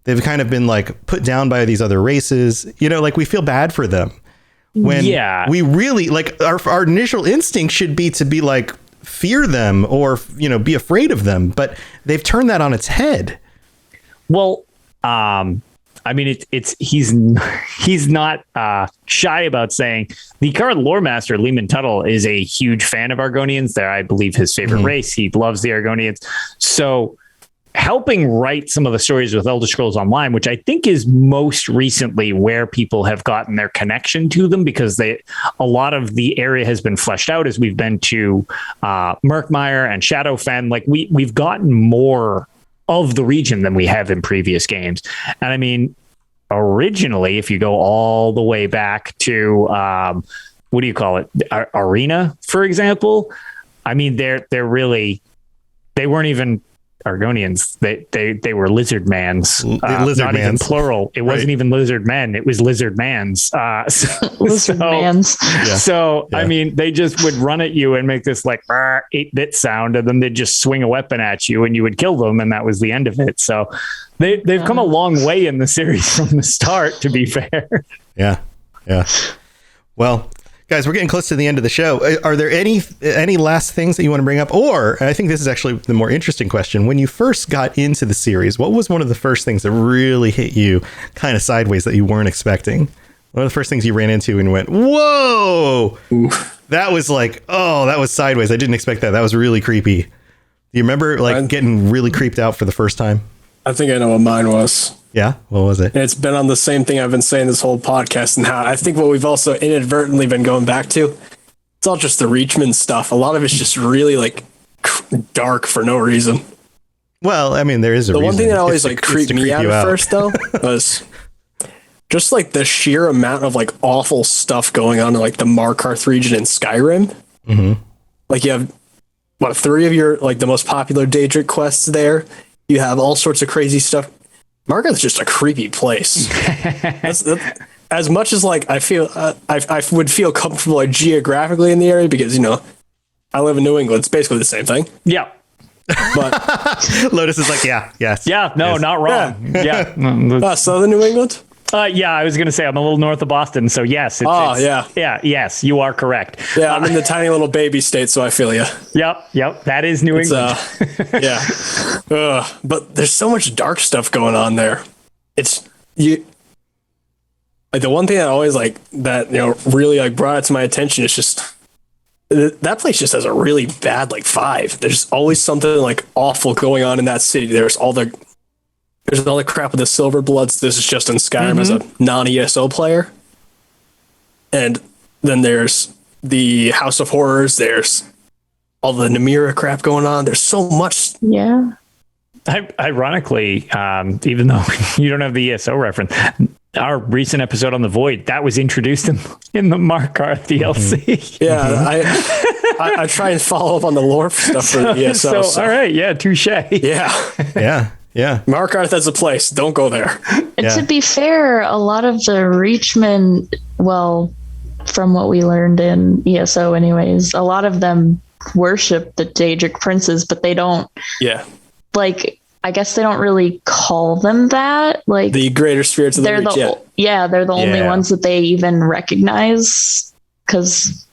They've kind of been like put down by these other races. Like we feel bad for them. When we really like our initial instinct should be to be like fear them or be afraid of them, but they've turned that on its head. Well, I mean, he's not shy about saying the current lore master, Lehman Tuttle, is a huge fan of Argonians. They're, I believe, his favorite race. He loves the Argonians. So helping write some of the stories with Elder Scrolls Online, which I think is most recently where people have gotten their connection to them, because a lot of the area has been fleshed out as we've been to Murkmire and Shadowfen. Like we've gotten more of the region than we have in previous games. And I mean, originally, if you go all the way back to what do you call it, Arena, for example, I mean, they weren't even Argonians, they were lizard mans, lizard not mans. even plural. It wasn't even lizard men. It was lizard mans. Lizard mans. I mean, they just would run at you and make this like 8-bit sound, and then they'd just swing a weapon at you and you would kill them. And that was the end of it. So they've come a long way in the series from the start, to be fair. Yeah. Well, guys, we're getting close to the end of the show. Are there any last things that you want to bring up? Or, I think this is actually the more interesting question. When you first got into the series, what was one of the first things that really hit you kind of sideways that you weren't expecting? One of the first things you ran into and went, whoa, that was like, oh, that was sideways. I didn't expect that. That was really creepy. Do you remember getting really creeped out for the first time? I think I know what mine was. Yeah? What was it? And it's been on the same thing I've been saying this whole podcast, and how I think what we've also inadvertently been going back to, it's all just the Reachman stuff. A lot of it's just really like dark for no reason. Well, I mean, there is a reason. The one thing that always creeped me out at first, though, was just like the sheer amount of like awful stuff going on in like the Markarth region in Skyrim. Mm-hmm. Like you have 3 of your like the most popular Daedric quests there. You have all sorts of crazy stuff. Markarth's just a creepy place. That's, as much as like I feel, I would feel comfortable like geographically in the area because I live in New England. It's basically the same thing. Yeah. But Lotus is like, yes. Yeah. No, yes. not wrong. Yeah. Southern New England. Yeah, I was going to say I'm a little north of Boston, so yes. Yes, you are correct. Yeah, I'm in the tiny little baby state, so I feel you. Yep, that is New England. Yeah, but there's so much dark stuff going on there. It's you. Like the one thing that always really brought it to my attention is just that place just has a really bad vibe. There's always something awful going on in that city. There's all the crap with the Silver Bloods. This is just in Skyrim as a non-ESO player. And then there's the House of Horrors. There's all the Namira crap going on. There's so much. Yeah. Ironically, even though you don't have the ESO reference, our recent episode on the Void, that was introduced in the Markarth DLC. Yeah, I try and follow up on the lore stuff for the ESO. So, all right, yeah, touche. Yeah. Yeah. Markarth as a place. Don't go there. And to be fair, a lot of the Reachmen, well, from what we learned in ESO anyways, a lot of them worship the Daedric princes, but they don't. Yeah. I guess they don't really call them that. The greater spirits of the Reach. They're the only ones that they even recognize because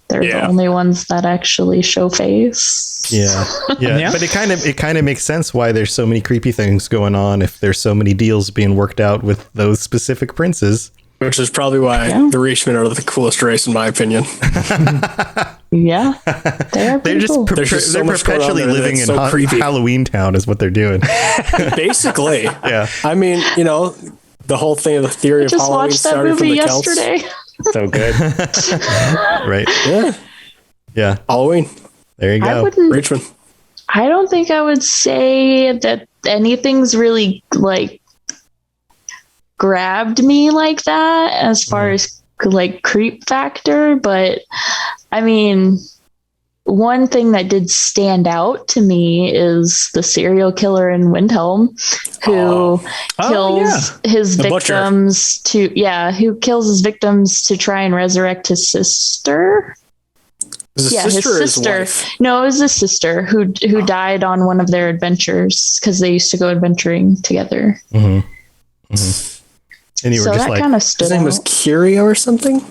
they're the only ones that actually show face. Yeah. But it kind of makes sense why there's so many creepy things going on if there's so many deals being worked out with those specific princes. Which is probably why the Reachmen are the coolest race, in my opinion. Yeah, they're just cool. They're perpetually living in Halloween Town, is what they're doing. Basically, yeah. I mean, the whole thing of the theory of Halloween started from the Celts. Yesterday. So good, right? Yeah. Halloween. There you go, Richmond. I don't think I would say that anything's really grabbed me like that as far as creep factor, but I mean, one thing that did stand out to me is the serial killer in Windhelm who kills his victims who kills his victims to try and resurrect his sister. His sister. No, it was his sister who died on one of their adventures because they used to go adventuring together. And you were just that kind of stood his name out. was Curio or something?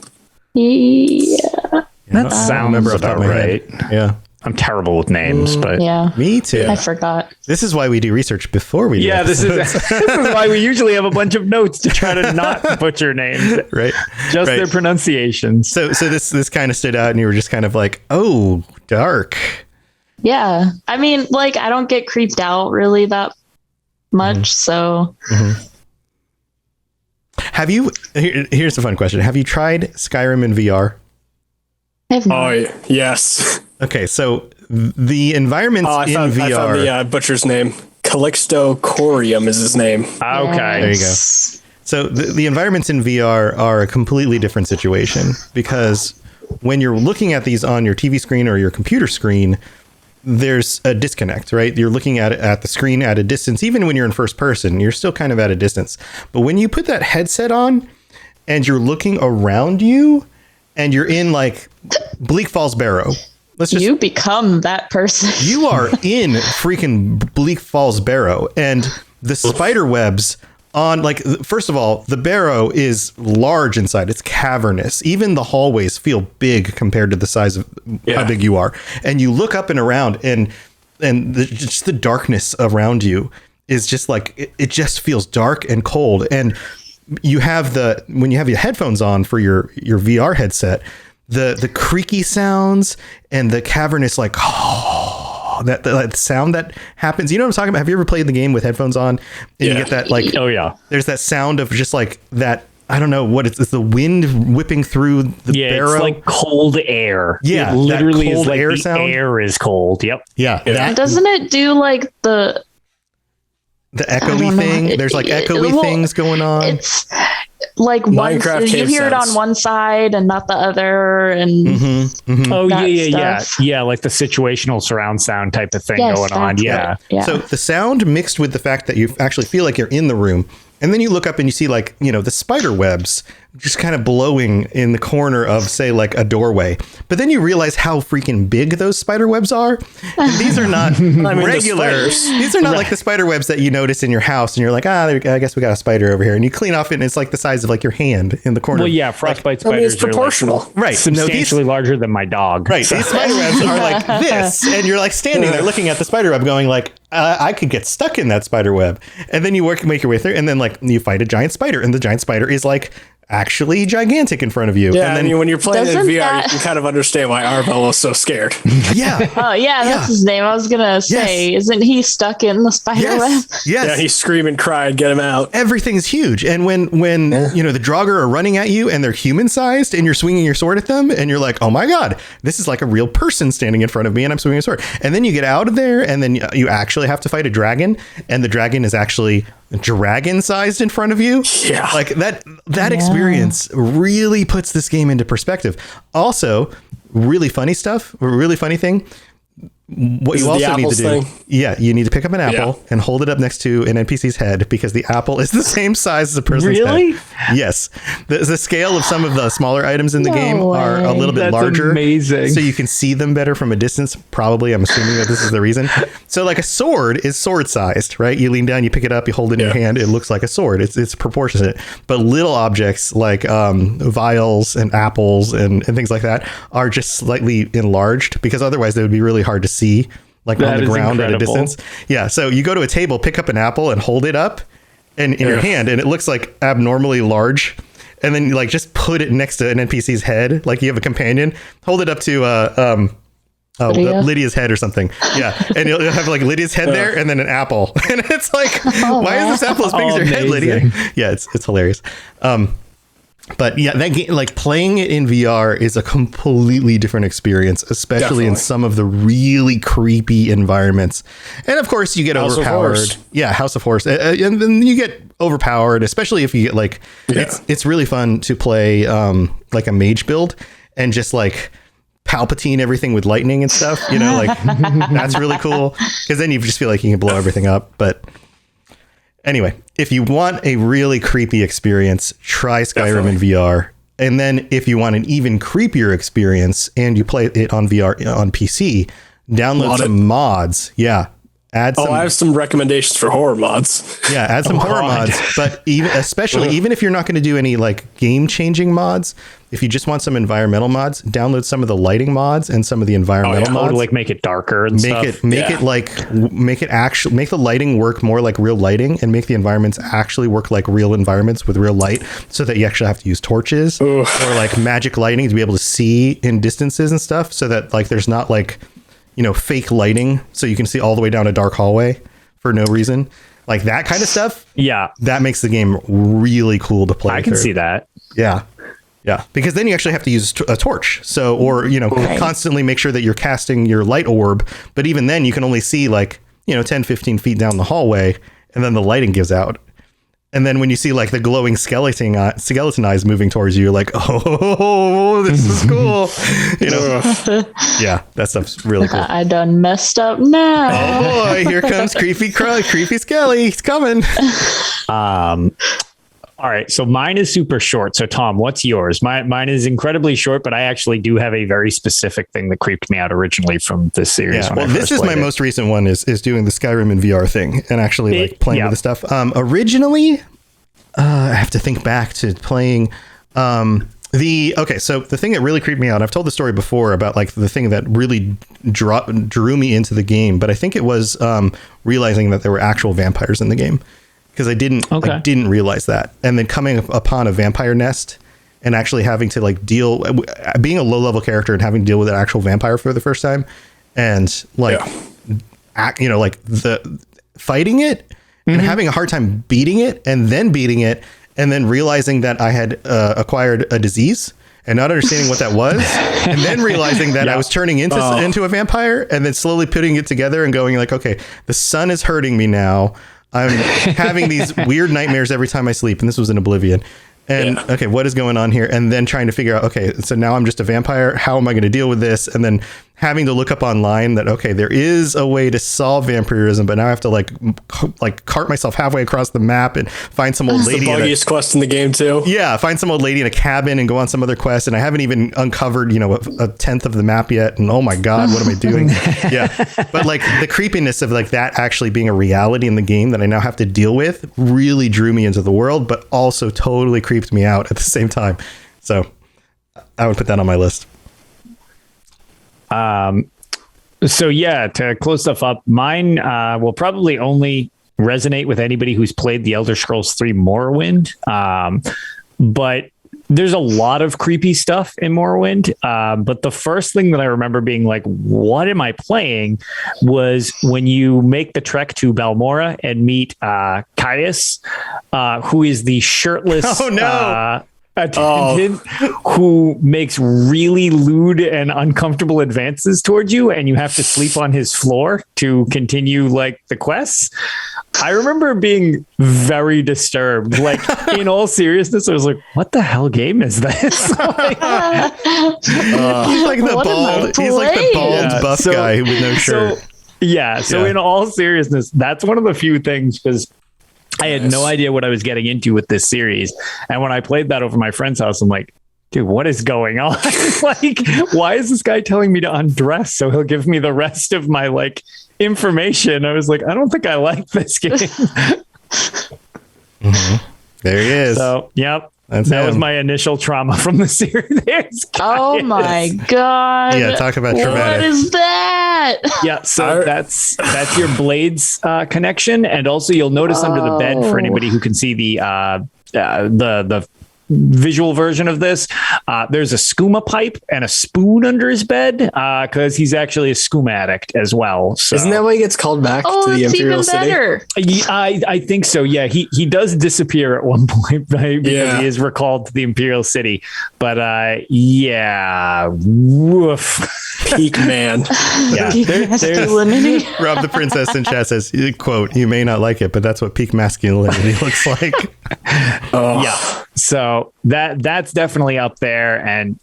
Yeah. That sounds about right. Yeah. I'm terrible with names, but Me too. I forgot. This is why we do research before we do this is why we usually have a bunch of notes to try to not butcher names. Right. Just their pronunciations. So this kind of stood out and you were just kind of like, oh, dark. Yeah. I mean, I don't get creeped out really that much, so... Have you? Here's a fun question. Have you tried Skyrim in VR? I have not. Oh, yes. Okay, so the environments in VR. I found the butcher's name. Calixto Corium is his name. Okay. There you go. So the environments in VR are a completely different situation because when you're looking at these on your TV screen or your computer screen, there's a disconnect, right? You're looking at the screen at a distance. Even when you're in first person, you're still kind of at a distance. But when you put that headset on and you're looking around you and you're in like Bleak Falls Barrow, you become that person. You are in freaking Bleak Falls Barrow, and the spider webs on, like, first of all, the barrow is large inside. It's cavernous. Even the hallways feel big compared to the size of how big you are. And you look up and around, and just the darkness around you is just like, it just feels dark and cold. And you have when you have your headphones on for your VR headset, the creaky sounds and the cavernous, like, that sound that happens. You know what I'm talking about? Have you ever played the game with headphones on and you get that, like, there's that sound of just like that, I don't know what it's the wind whipping through the barrow. It's like cold air. Yeah, it literally is like air the sound. Air is cold. Yep. Yeah. Doesn't it do like the echoey thing? There's like echoey things going on. It's like Minecraft you hear it on one side and not the other, and Oh yeah, stuff. like the situational surround sound type of thing going on. Yeah. So the sound mixed with the fact that you actually feel like you're in the room, and then you look up and you see, like, you know, the spider webs just kind of blowing in the corner of, say, like a doorway. But then you realize how freaking big those spider webs are. And these are not regular. These are not like the spider webs that you notice in your house and you're like, I guess we got a spider over here. And you clean off it and it's like the size of like your hand in the corner. Well, yeah, frostbite spiders it's proportional. are like substantially larger than my dog. Right. These spider webs are like this. And you're like standing there looking at the spider web going like, I could get stuck in that spider web. And then you make your way through, and then like you fight a giant spider, and the giant spider is like actually gigantic in front of you. Yeah, and then I mean, when you're playing in VR, you can kind of understand why Arvo was so scared. Yeah. Oh yeah, that's his name. I was gonna say, isn't he stuck in the spider web? Yes. Yeah, he's screaming, crying, get him out. Everything's huge. And when you know, the Draugr are running at you and they're human sized and you're swinging your sword at them and you're like, oh my God, this is like a real person standing in front of me and I'm swinging a sword. And then you get out of there and then you actually have to fight a dragon, and the dragon is actually dragon sized in front of you. Yeah. Like that experience really puts this game into perspective. Also, really funny stuff, a really funny thing. What you also need to do, you need to pick up an apple and hold it up next to an NPC's head, because the apple is the same size as a person's head. Yes. The scale of some of the smaller items in the game are a little bit larger. Amazing. So you can see them better from a distance. Probably, I'm assuming that this is the reason. So like a sword is sword sized, right? You lean down, you pick it up, you hold it in your hand. It looks like a sword. It's proportionate. But little objects like vials and apples and things like that are just slightly enlarged, because otherwise they would be really hard to see, like on the ground at a distance. Yeah. So you go to a table, pick up an apple and hold it up in your hand, and it looks like abnormally large. And then you like just put it next to an NPC's head, like you have a companion. Hold it up to Lydia's head or something. Yeah. And you'll have like Lydia's head there and then an apple. And it's like, why is this apple as big as your head, Lydia? Yeah, it's hilarious. But yeah, that game, like playing it in VR is a completely different experience, especially in some of the really creepy environments. And of course, you get overpowered. Yeah, House of Horrors, and then you get overpowered, especially if you get like it's really fun to play like a mage build and just like Palpatine everything with lightning and stuff. You know, like that's really cool, because then you just feel like you can blow everything up. But anyway, if you want a really creepy experience, try Skyrim in VR. And then if you want an even creepier experience and you play it on VR on PC, download some mods. Yeah. I have some recommendations for horror mods. Yeah, add some horror mods. But even if you're not going to do any like game-changing mods, if you just want some environmental mods, download some of the lighting mods and some of the environmental mods. Like make it darker and stuff. Make the lighting work more like real lighting, and make the environments actually work like real environments with real light, so that you actually have to use torches or like magic lighting to be able to see in distances and stuff, so that like there's not like, you know, fake lighting, so you can see all the way down a dark hallway for no reason. Like that kind of stuff. Yeah. That makes the game really cool to play. I can see that. Yeah. Yeah. Because then you actually have to use a torch. So, or, you know, constantly make sure that you're casting your light orb. But even then you can only see like, you know, 10, 15 feet down the hallway, and then the lighting gives out. And then when you see like the glowing skeleton eyes moving towards you, you're like, oh, this is cool. You know, yeah, that stuff's really cool. I done messed up now. Oh boy, here comes creepy Skelly. He's coming. All right, so mine is super short. So Tom, what's yours? Mine is incredibly short, but I actually do have a very specific thing that creeped me out originally from this series. Yeah, well, this is my most recent one is doing the Skyrim in VR thing and actually like playing with the stuff. Originally, I have to think back to playing so the thing that really creeped me out, I've told the story before about like the thing that really drew me into the game, but I think it was realizing that there were actual vampires in the game. Because I didn't realize that. And then coming upon a vampire nest and actually having to like being a low level character and having to deal with an actual vampire for the first time and like, the fighting it and having a hard time beating it and then realizing that I had acquired a disease and not understanding what that was. And then realizing that I was turning into a vampire and then slowly putting it together and going like, okay, the sun is hurting me now. I'm having these weird nightmares every time I sleep. And this was in Oblivion. And okay, what is going on here? And then trying to figure out, okay, so now I'm just a vampire. How am I going to deal with this? And then having to look up online that, okay, there is a way to solve vampirism, but now I have to like cart myself halfway across the map and find some old lady. The buggiest quest in the game too. Yeah, find some old lady in a cabin and go on some other quest. And I haven't even uncovered, a tenth of the map yet. And oh my God, what am I doing? Yeah. But like the creepiness of like that actually being a reality in the game that I now have to deal with really drew me into the world, but also totally creeped me out at the same time. So I would put that on my list. So yeah, to close stuff up, mine will probably only resonate with anybody who's played the Elder Scrolls 3 Morrowind. But there's a lot of creepy stuff in Morrowind. But the first thing that I remember being like, what am I playing, was when you make the trek to Balmora and meet Caius, who is the shirtless attendant who makes really lewd and uncomfortable advances towards you, and you have to sleep on his floor to continue like the quests. I remember being very disturbed. Like, in all seriousness, I was like, what the hell game is this? He's like the bald buff guy with no shirt. So in all seriousness, that's one of the few things, because I had no idea what I was getting into with this series. And when I played that over my friend's house, I'm like, dude, what is going on? Like, why is this guy telling me to undress so he'll give me the rest of my like information? I was like, I don't think I like this game. There he is. So, yep. That was my initial trauma from the series. Oh my God. Yeah, talk about traumatic. What is that? Yeah, so that's your Blades connection. And also you'll notice under the bed, for anybody who can see the visual version of this, there's a skooma pipe and a spoon under his bed, because he's actually a skooma addict as well. So isn't that why he gets called back to the Imperial City? I think so. Yeah, he does disappear at one point, right? Because he is recalled to the Imperial City. But woof. Peak man. Yeah. Rob the Princess in chat says, quote, "You may not like it, but that's what peak masculinity looks like." Yeah. So that's definitely up there. And,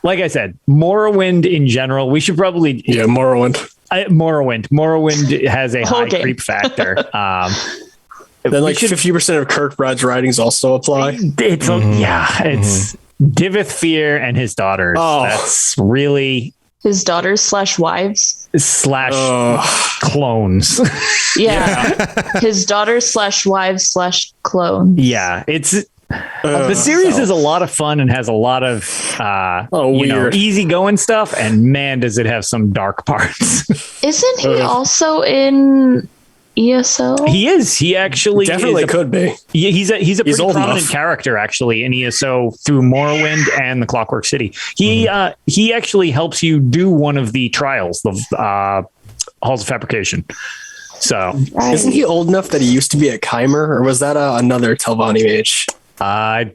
like I said, Morrowind in general, we should probably... Yeah, Morrowind. Morrowind has a high creep factor. Then like 50% of Kirkbrad's writings also apply. It's Divith Fear and his daughters. That's really... His daughters / wives / clones. Yeah. His daughters / wives / clones. Yeah, it's the series is a lot of fun and has a lot of easygoing stuff, and man, does it have some dark parts. Isn't he also in ESO? He is. He actually definitely could be. He's a pretty prominent character actually in ESO through Morrowind and the Clockwork City. He actually helps you do one of the trials, the Halls of Fabrication. So isn't he old enough that he used to be a Chimer, or was that another Telvanni mage? I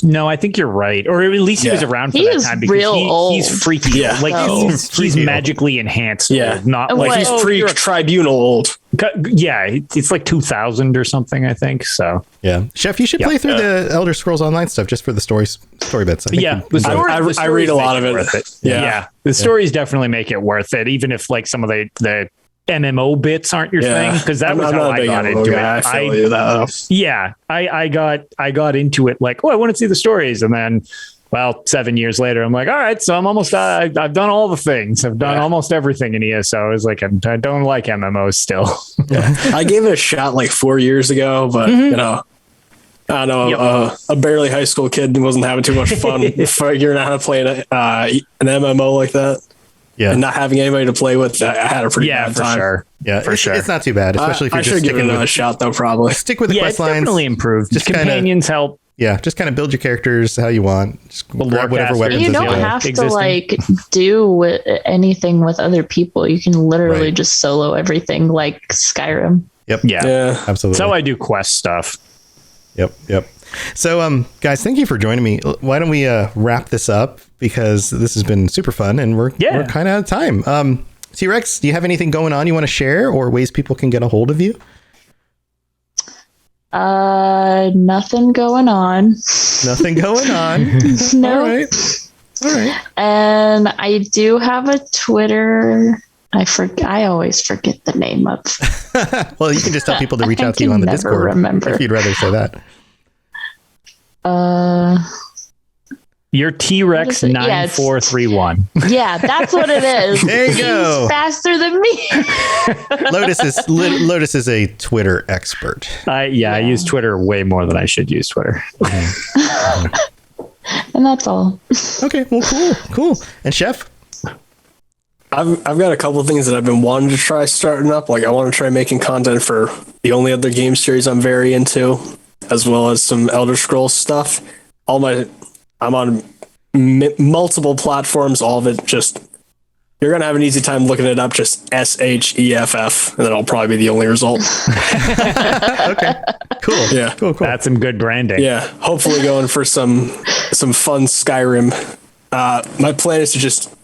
No, I think you're right. Or at least he was around for that time because he's freaky. Yeah. Like he's magically enhanced. Yeah. Old, not like he's pre-tribunal old. Yeah, it's like 2000 or something, I think. So yeah, Chef, you should play through the Elder Scrolls Online stuff just for the story bits. I read a lot of it. Yeah, the stories definitely make it worth it, even if like some of the MMO bits aren't your thing, because that was how I got into it. I got into it like, I want to see the stories, and then 7 years later, I'm like, all right, so I'm almost I've done all the things. I've done almost everything in ESO. I was like, I don't like MMOs still. I gave it a shot like 4 years ago, but I don't know, a barely high school kid wasn't having too much fun figuring out how to play an MMO like that. Yeah, and not having anybody to play with, I had a pretty bad time. Sure. Yeah, for sure. It's not too bad, especially if you're just sticking with a shot, though. Probably stick with the quest lines. Definitely improved. Just companions help. Yeah, just kind of build your characters how you want. Just grab whatever weapons you don't have to like do anything with other people. You can literally just solo everything like Skyrim. Yep. Yeah. Absolutely. So I do quest stuff. Yep. So, guys, thank you for joining me. Why don't we wrap this up, because this has been super fun and we're kind of out of time. T-Rex, do you have anything going on you want to share, or ways people can get a hold of you? Nothing going on. Nothing going on. No. All right. And I do have a Twitter. I always forget the name of. Well, you can just tell people to reach out to you on the Discord. If you'd rather say that. Your T-Rex 9431. Yeah, that's what it is. There you go. He's faster than me. Lotus is a Twitter expert. I use Twitter way more than I should use Twitter. And that's all. Okay, well, cool. And Chef? I've got a couple of things that I've been wanting to try starting up. Like, I want to try making content for the only other game series I'm very into, as well as some Elder Scrolls stuff. I'm on multiple platforms. All of it, just you're gonna have an easy time looking it up. Just SHEFF, and that'll probably be the only result. Okay, cool. Yeah, cool. That's some good branding. Yeah, hopefully going for some fun Skyrim. My plan is to just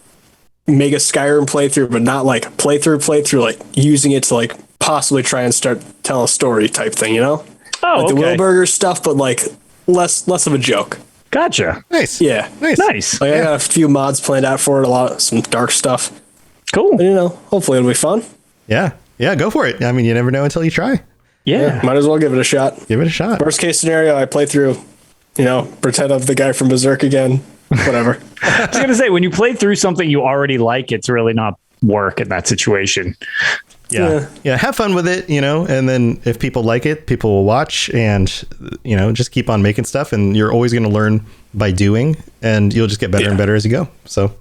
make a Skyrim playthrough, but not like playthrough, like using it to like possibly try and start telling a story type thing. Oh, like the Wilburger stuff, but like less of a joke. Gotcha. Nice. Yeah. Nice. Like, I got a few mods planned out for it, some dark stuff. Cool. But, hopefully it'll be fun. Yeah, go for it. I mean, you never know until you try. Yeah. Might as well give it a shot. Worst case scenario, I play through, pretend I'm the guy from Berserk again. Whatever. I was going to say, when you play through something you already like, it's really not work in that situation. Yeah. Have fun with it, and then if people like it, people will watch, and, just keep on making stuff, and you're always going to learn by doing, and you'll just get better and better as you go. So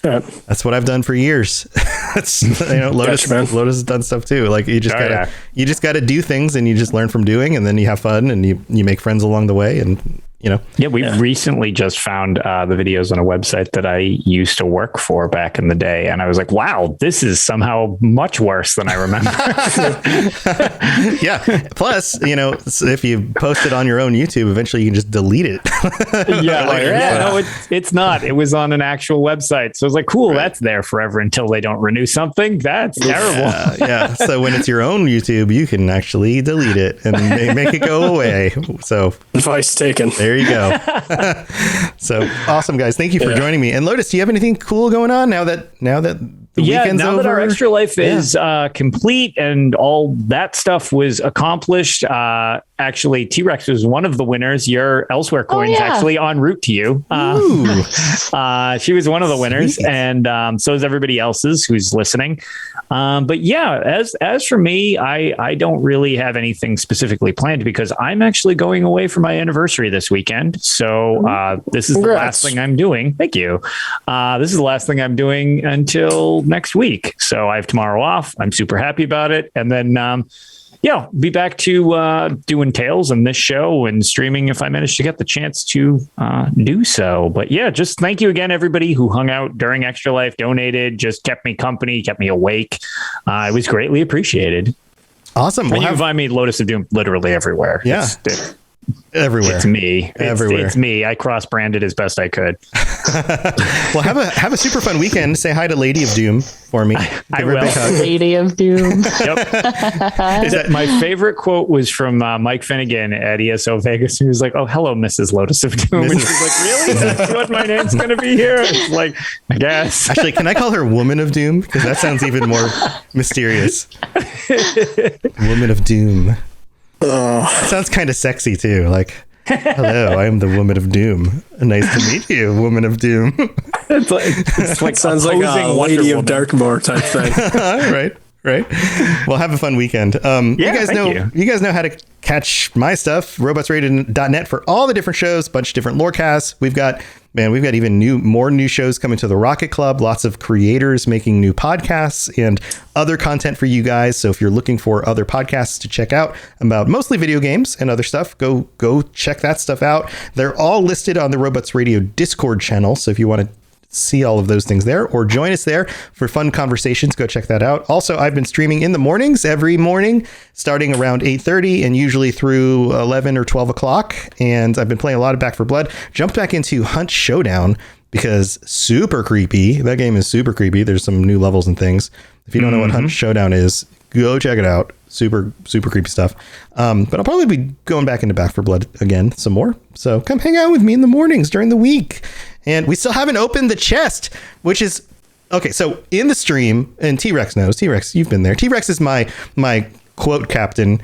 that's what I've done for years. Lotus has done stuff too. Like you just gotta do things, and you just learn from doing, and then you have fun, and you make friends along the way, and we recently just found the videos on a website that I used to work for back in the day, and I was like, wow, this is somehow much worse than I remember. Yeah, plus if you post it on your own YouTube, eventually you can just delete it. No, it's not. It was on an actual website, so I was like, cool, that's there forever until they don't renew something. That's terrible. Yeah. So when it's your own YouTube, you can actually delete it and make it go away. So advice taken. There you go. So awesome, guys. Thank you for joining me. And Lotus, do you have anything cool going on now that the weekend's over? That our Extra Life is complete and all that stuff was accomplished. Actually, T-Rex was one of the winners. Your Elsewhere coin's actually en route to you. She was one of the winners. Sweet. And so is everybody else's who's listening. But yeah, as for me, I don't really have anything specifically planned because I'm actually going away for my anniversary this weekend. So this is the last thing I'm doing. Thank you. This is the last thing I'm doing until next week. So I have tomorrow off. I'm super happy about it. And then, be back to doing Tales and this show and streaming if I manage to get the chance to do so. But yeah, just thank you again, everybody who hung out during Extra Life, donated, just kept me company, kept me awake. It was greatly appreciated. Awesome. And you can find me Lotus of Doom literally everywhere. Yeah. everywhere. It's me. Everywhere. It's me. I cross-branded as best I could. Well, have a super fun weekend. Say hi to Lady of Doom for me. I will. Lady of Doom. Yep. My favorite quote was from Mike Finnegan at ESO Vegas. He was like, "Oh, hello, Mrs. Lotus of Doom." And she's like, "Really? That's what my name's going to be here?" It's like, I guess. Actually, can I call her Woman of Doom? Because that sounds even more mysterious. Woman of Doom. It sounds kind of sexy too. Like, hello, I am the Woman of Doom. Nice to meet you, Woman of Doom. It's like Sounds like a Lady of Darkmoor type thing. Right. Well, have a fun weekend. You guys know how to catch my stuff. robotsrated.net for all the different shows, bunch of different lore casts. We've got even more new shows coming to the Rocket Club. Lots of creators making new podcasts and other content for you guys. So if you're looking for other podcasts to check out about mostly video games and other stuff, go check that stuff out. They're all listed on the Robots Radio Discord channel. So if you want to see all of those things there or join us there for fun conversations, go check that out. Also, I've been streaming in the mornings every morning starting around 8:30 and usually through 11 or 12 o'clock. And I've been playing a lot of Back 4 Blood. Jumped back into Hunt Showdown because super creepy. That game is super creepy. There's some new levels and things. If you don't know what Hunt Showdown is, go check it out. Super creepy stuff. But I'll probably be going back into Back 4 Blood again some more. So come hang out with me in the mornings during the week. And we still haven't opened the chest, which is okay. So in the stream, and T-Rex knows. T-Rex, you've been there. T-Rex is my quote captain.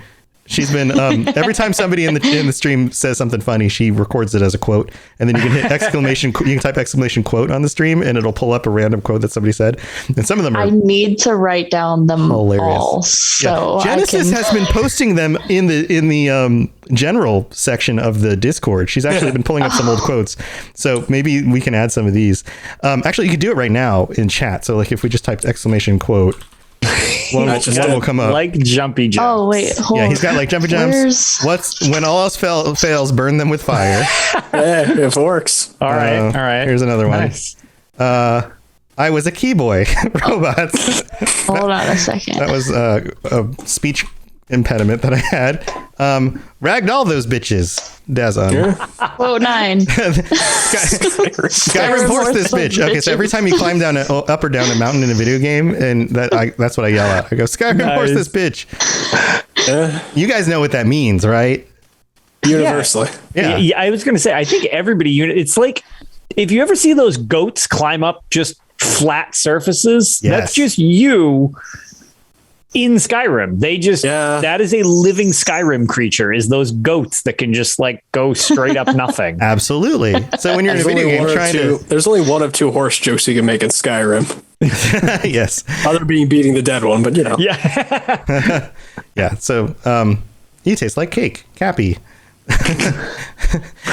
She's been every time somebody in the stream says something funny, she records it as a quote, and then you can hit exclamation. You can type exclamation quote on the stream, and it'll pull up a random quote that somebody said. And some of them are. I need to write down them hilarious. All. So Genesis has been posting them in the general section of the Discord. She's actually been pulling up some old quotes, so maybe we can add some of these. Actually, you could do it right now in chat. So like if we just typed exclamation quote. One will come up. Like jumpy jumps. Oh wait, hold on. He's got like jumpy jumps. What's when all else fails, burn them with fire. Yeah, it works. All right. Here's another one. Nice. I was a key boy. Robots. Hold on a second. That was a speech impediment that I had. Ragdoll those bitches. Dazon. Quote 9. Skyrim force this bitch. Okay, so every time you climb down up or down a mountain in a video game, and that's what I yell at. I go, Skyrim force this bitch. You guys know what that means, right? Universally. Yeah. I was going to say, I think everybody, it's like, if you ever see those goats climb up just flat surfaces, that's just you in Skyrim. They just, that is a living Skyrim creature, is those goats that can just like go straight up nothing. Absolutely. So when you're in a video game there's only one of two horse jokes you can make in Skyrim. Yes. Other being beating the dead one, but you know. Yeah. Yeah. So you taste like cake, Cappy.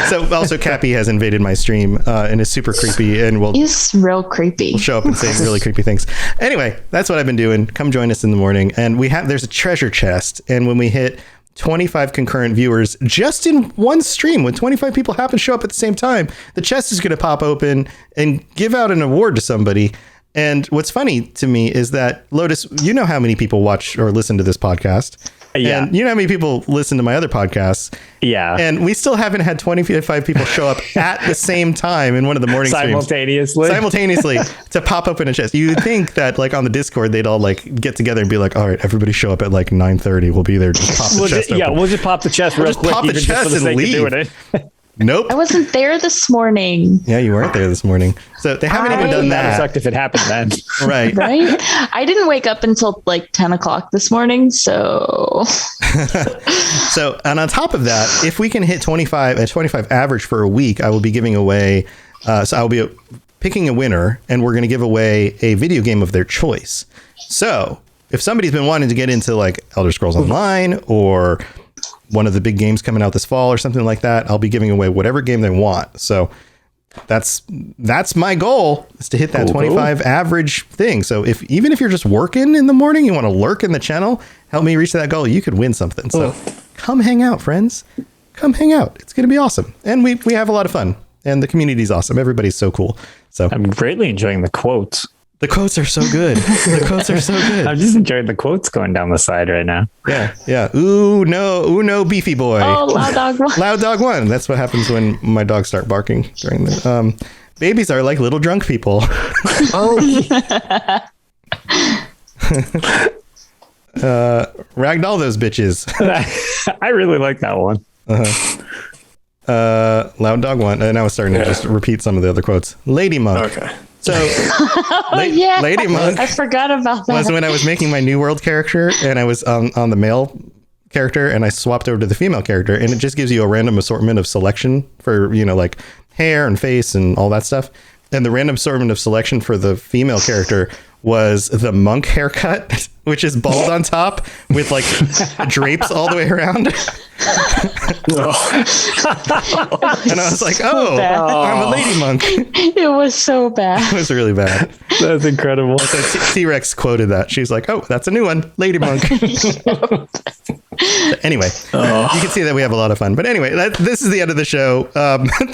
So also Cappy has invaded my stream and is super creepy and he's real creepy. Will show up and say really creepy things. Anyway, that's what I've been doing. Come join us in the morning, and there's a treasure chest, and when we hit 25 concurrent viewers just in one stream, when 25 people happen to show up at the same time, the chest is going to pop open and give out an award to somebody. And what's funny to me is that, Lotus, you know how many people watch or listen to this podcast. Yeah. And you know how many people listen to my other podcasts. Yeah. And we still haven't had 25 people show up at the same time in one of the morning streams. Simultaneously to pop open a chest. You'd think that like on the Discord, they'd all like get together and be like, all right, everybody show up at like 9:30. We'll be there. Just pop the chest open. Yeah, we'll just pop the chest real quick. Pop the chest and leave. Nope. I wasn't there this morning. Yeah, you weren't there this morning. So they haven't even done that. That sucked if it happened then. Right. Right? I didn't wake up until like 10 o'clock this morning, so... So, and on top of that, if we can hit 25 average for a week, I will be giving away... so I'll be picking a winner, and we're going to give away a video game of their choice. So, if somebody's been wanting to get into like Elder Scrolls Online or... one of the big games coming out this fall or something like that, I'll be giving away whatever game they want. So that's my goal, is to hit that 25 average thing. So even if you're just working in the morning, you want to lurk in the channel, help me reach that goal, you could win something. So come hang out, friends. Come hang out. It's going to be awesome. And we have a lot of fun, and the community's awesome. Everybody's so cool. So I'm greatly enjoying the quotes. The quotes are so good. The quotes are so good. I'm just enjoying the quotes going down the side right now. Yeah. Ooh no, beefy boy. Oh, loud dog one. Loud dog one. That's what happens when my dogs start barking during the. Babies are like little drunk people. Ragdoll those bitches. I really like that one. Loud dog one. And I was starting to just repeat some of the other quotes. Lady Monk. Okay. So, Yeah. Lady Monk I forgot about that. was when I was making my New World character and I was on the male character and I swapped over to the female character, and it just gives you a random assortment of selection for, like hair and face and all that stuff. And the random assortment of selection for the female character was the monk haircut, which is bald on top with like drapes all the way around. And I was like, I'm a lady monk. It was so bad. It was really bad. That's incredible. So T-Rex quoted that. She's like, oh, that's a new one. Lady monk. Anyway, you can see that we have a lot of fun. But anyway, this is the end of the show.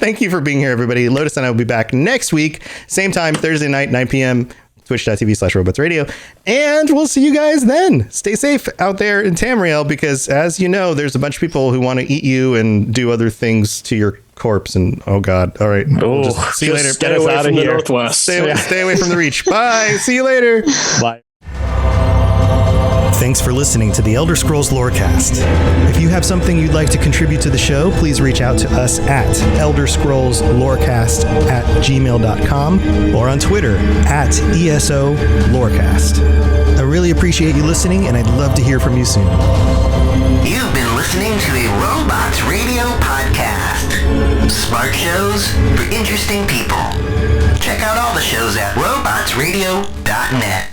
Thank you for being here, everybody. Lotus and I will be back next week. Same time, Thursday night, 9 p.m. twitch.tv/robotsradio. And we'll see you guys then. Stay safe out there in Tamriel, because as you know, there's a bunch of people who want to eat you and do other things to your corpse. And oh God. All right. We'll see you later. Stay away from the Northwest. Stay away from the Reach. Bye. See you later. Bye. Thanks for listening to the Elder Scrolls Lorecast. If you have something you'd like to contribute to the show, please reach out to us at elderscrollslorecast@gmail.com or on Twitter @ESO Lorecast. I really appreciate you listening, and I'd love to hear from you soon. You've been listening to a Robots Radio podcast. Smart shows for interesting people. Check out all the shows at robotsradio.net.